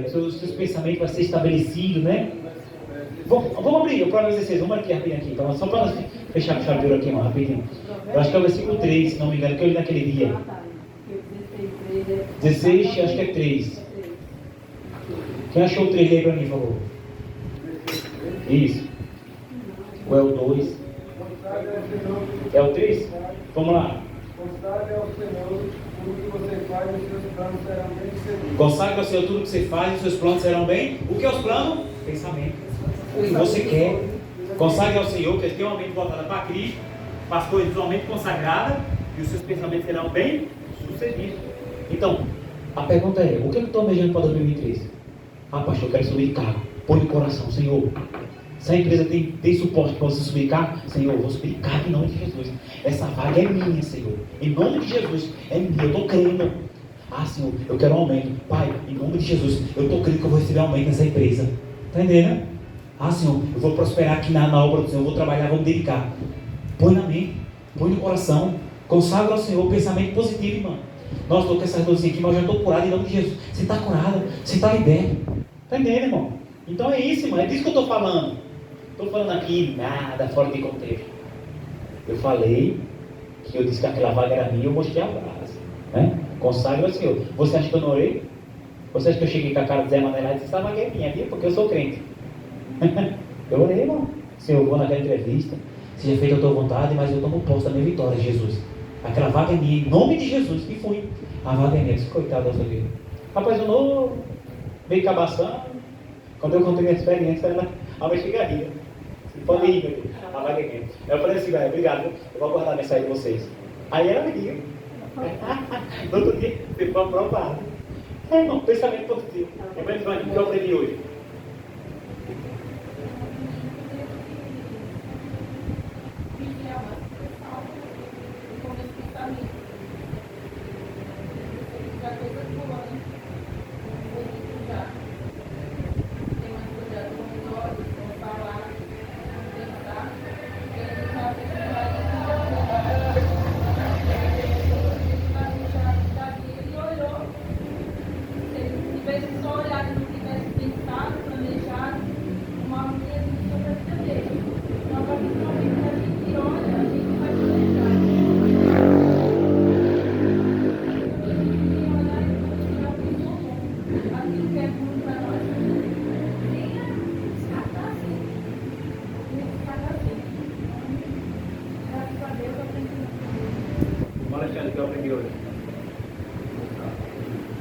Os seus pensamentos vão ser estabelecidos, né? Vamos abrir o Provérbios 16, vamos aqui rapidinho aqui. Então, só para fechar com chave de ouro aqui, irmão, rapidinho. Eu acho que é o versículo 3, se não me engano, que eu li naquele dia. 16, acho que é 3. Quem achou o 3 aí para mim, por favor? Isso. Ou é o 2? É o 3? Vamos lá. Consagre ao Senhor tudo que você faz e os seus planos serão bem sucedidos. Consagre ao Senhor tudo que você faz e os seus planos serão bem. O que é os planos? Pensamento. O que você quer. Consagre ao Senhor, que tem uma mente voltada para Cristo, para as coisas uma mente consagrada, e os seus pensamentos serão bem sucedidos. Então, a pergunta é, o que eu estou almejando para 2023? Pastor, eu quero subir de cargo. Põe no coração, Senhor. Se a empresa tem suporte para você subir de cargo, Senhor, eu vou subir de cargo em nome de Jesus. Essa vaga é minha, Senhor. Em nome de Jesus, é minha, eu estou crendo. Senhor, eu quero um aumento. Pai, em nome de Jesus, eu estou crendo que eu vou receber um aumento nessa empresa. Está entendendo? Senhor, eu vou prosperar aqui na obra do Senhor, eu vou trabalhar, vou me dedicar. Põe na mente, põe no coração. Consagra ao Senhor, pensamento positivo, irmão. Nossa, estou com essas dorzinhas aqui, mas eu já estou curado em nome de Jesus. Você está curado, você está liberto. Está entendendo, irmão? Então é isso, irmão. É disso que eu estou falando. Estou falando aqui nada fora de contexto. Eu falei que eu disse que aquela vaga era minha, eu mostrei a brasa. Né? Consagra ao Senhor. Você acha que eu não orei? Você acha que eu cheguei com a cara de Zé Mané lá e disse, essa vaga é minha, viu? Porque eu sou crente. Eu orei, irmão. Senhor, eu vou naquela entrevista. Seja feita a tua vontade, mas eu tomo posse da minha vitória, Jesus. Aquela vaga é minha, em nome de Jesus. E fui. A vaga é minha. Coitado da sua vida. Rapaz, eu novo, meio cabação. Quando eu contei minha experiência, ela investigaria. Pode ir, meu Deus. A vaga é minha. Eu falei assim, velho, obrigado. Eu vou aguardar a mensagem de vocês. Aí ela me liga. No outro dia, você foi aprovado. Irmão, pensamento positivo. O que eu aprendi hoje? Só olhar e não tivesse pensado, que eu aprendi hoje?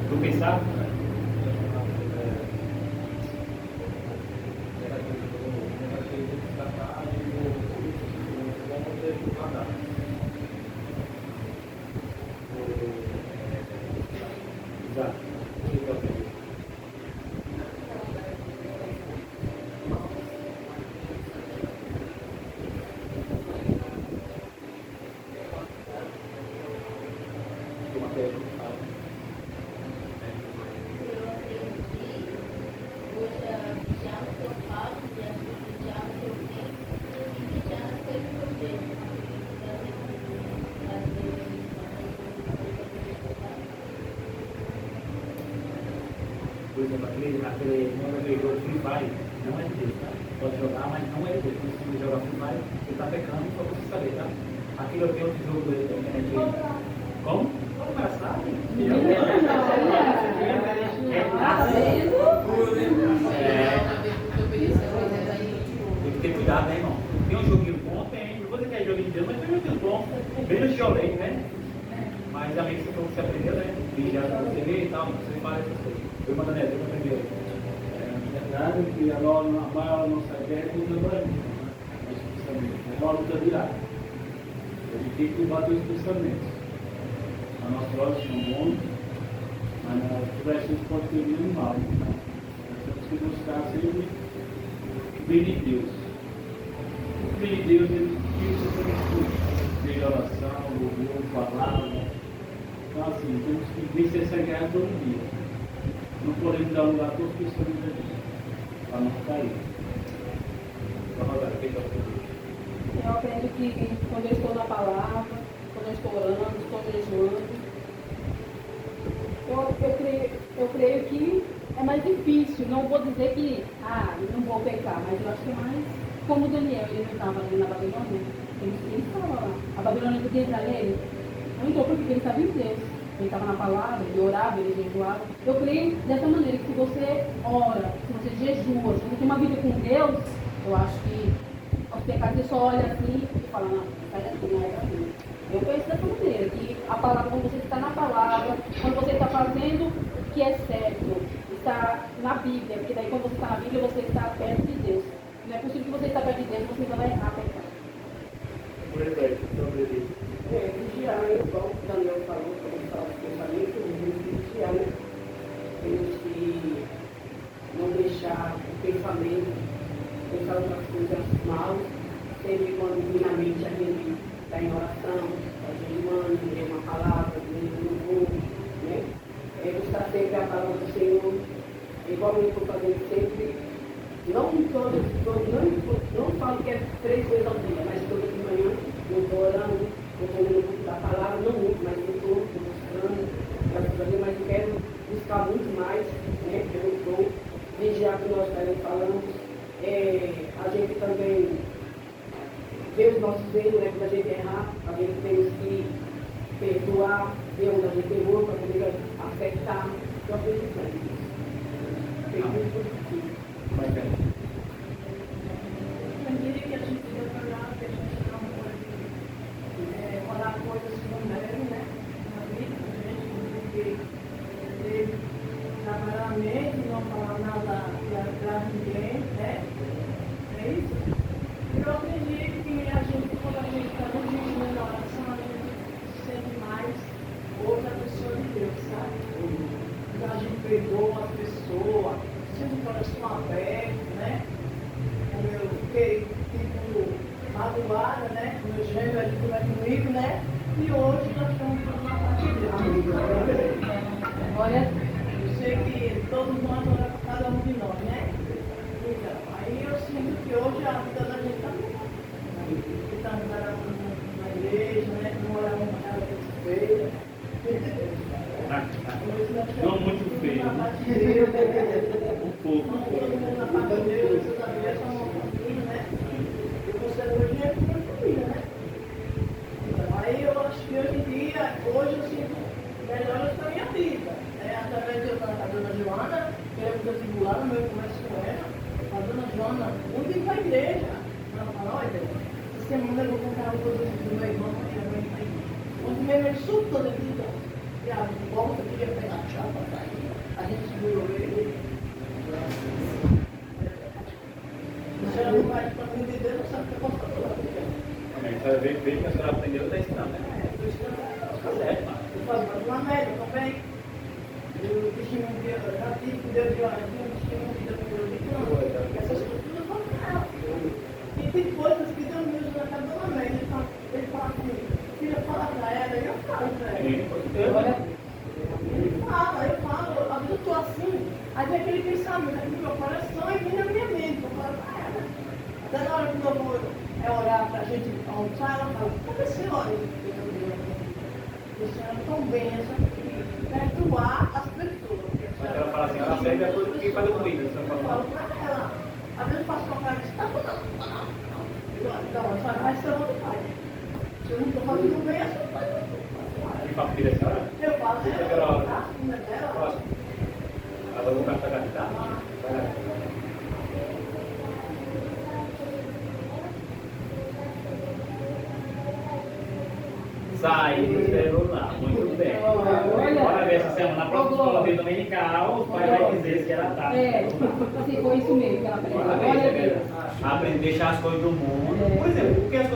Do pensar? Exato. O que eu aprendi? Por exemplo, aquele jogo Free Fire não é de Deus, tá? Pode jogar, mas não é de Deus. Se você jogar Free Fire, você está pecando só para você saber, tá? Aquilo tem outro jogo da internet. Como? Como é sabe? Tem que ter cuidado, né, irmão? Tem um joguinho bom, tem. Não vou dizer que é joguinho de Deus, mas tem um joguinho bom. Menos violento, né? Mas a medida que você aprendeu, né? Vigiar para você ver e tal, você fala essas coisas. Eu mando nessa, eu aprendi. É verdade que a maior nossa guerra é contra o bandido, os pensamentos. É uma luta diária. A gente tem que combater os pensamentos. A nossos olhos são bons, mas tudo a gente pode ter menos mal. Nós temos que buscar sempre o bem de Deus. O bem de Deus, ele fica tudo. Desde a oração, louvor, palavra. Então, assim, temos que vencer essa guerra todo dia. Não podemos dar lugar a todos os pensamentos da gente, para não cair. Eu aprendo que quando eu estou na palavra, quando eu estou orando, estou jejuando, eu creio que é mais difícil. Não vou dizer que, não vou pecar, mas eu acho que é mais como Daniel, ele não estava ali na Babilônia, ele estava lá. A Babilônia podia entrar nele? Não entrou porque ele estava em Deus. Ele estava na palavra, ele orava, ele jejuava. Eu creio dessa maneira que se você ora, se você jejua, se você tem uma vida com Deus, eu acho que aos pecados você só olha assim e fala, não, sai daqui, não é assim. Eu penso dessa maneira, que a palavra, quando você está na palavra, quando você está fazendo o que é certo, está na Bíblia, porque daí quando você está na Bíblia, você está perto de Deus. Não é possível que você está perto de Deus, você ainda vai errar pecar. Vigiar, igual o Daniel falou, quando ele fala de pensamento, temos que vigiar, né? Temos que não deixar o pensamento pensar outras coisas mal, sempre quando vem na mente a gente está em oração, a gente manda, lê uma palavra, lê um louvor, né? Buscar sempre a palavra do Senhor, igual eu estou fazendo sempre, não falo que é 3 vezes ao dia, mas toda de manhã eu estou orando, eu estou lendo um pouco da palavra, não muito, mas eu estou buscando, graças a Deus, mas eu quero buscar muito mais, né? Eu estou vigiar o que nós falamos. A gente também vê os nossos erros, né? Quando a gente errar, a gente tem que perdoar, ver onde a gente errou para poder afetar. Eu acredito nisso. Tem muito positivo. Eu diria que a gente deve olhar que a gente não pode falar coisas que não devem, né? Na vida, a gente deve trabalhar a mente, não falar nada para ninguém, né? É isso. Eu aprendi que a gente, quando a gente está no ritmo da oração, a gente sente mais outra pessoa de Deus, sabe? Então a gente perdoa as pessoas, sente o coração aberto, né? Como eu fiquei tipo magoada, né? Meu gêmeo ali que vai comigo, né? E hoje nós estamos na parte de Deus. Olha, eu sei que todos nós oramos por cada um de nós, né? Então, aí eu sinto que hoje a vida da gente está melhor. Estamos na igreja, né? Não oramos na casa de feira. Não muito feio. Um pouco. Na parte de Deus, essas amigas são uma família, né? E você hoje é com a família, né? Então, aí eu acho que hoje em dia, hoje eu sinto melhoras para a minha vida. Através de eu estar com a dona Joana, queremos vestibular no meu comércio com ela. A dona Joana, muito ir para a igreja. Ela fala, olha, essa semana eu vou comprar uma coisa do meu irmão, que minha mãe está aí. Ontem mesmo ele surtou. toda a vida. E a volta queria pegar a chapa para sair. A gente segurou ele. Mas ela não vai para mim entender, não sabe o que eu posso fazer. Você vê que a senhora aprendeu, está ensinando, né? Estou ensinando. Certo, mano. Eu faço uma média também. Eu bichinho um dia, já tive que Deus de oração, um bichinho um dia por dia. Essas coisas tudo vão para ela. E tem coisas que Deus me usa na casa da mãe. Ele fala assim, filha, fala para ela, e eu falo para ela. Ele fala, eu falo, às vezes eu estou assim, aí vem aquele pensamento aqui no meu coração e vem na minha mente, eu falo para ela. Até na hora que eu vou orar para a gente almoçar, ela fala, por que você ora? Você ora tão benção, perdoar as pessoas. Mas ela fala assim, ela serve a coisa que faz comida. Eu falo para ela, às vezes eu faço uma cara de não. Então, a senhora vai ser outro pai. Se eu não estou fazendo bem, a senhora faz. E para pedir a senhora? Eu faço, Aquela tá? Não é dela? Ela vai café da tarde? Vai lá. Sai do celular, muito bem. Bora ver essa semana. Na próxima escola de dominical, o pai vai dizer se ela tá. Assim, foi isso mesmo que ela aprendeu. Bora ver, aprender a deixar as coisas do mundo. Por exemplo, porque as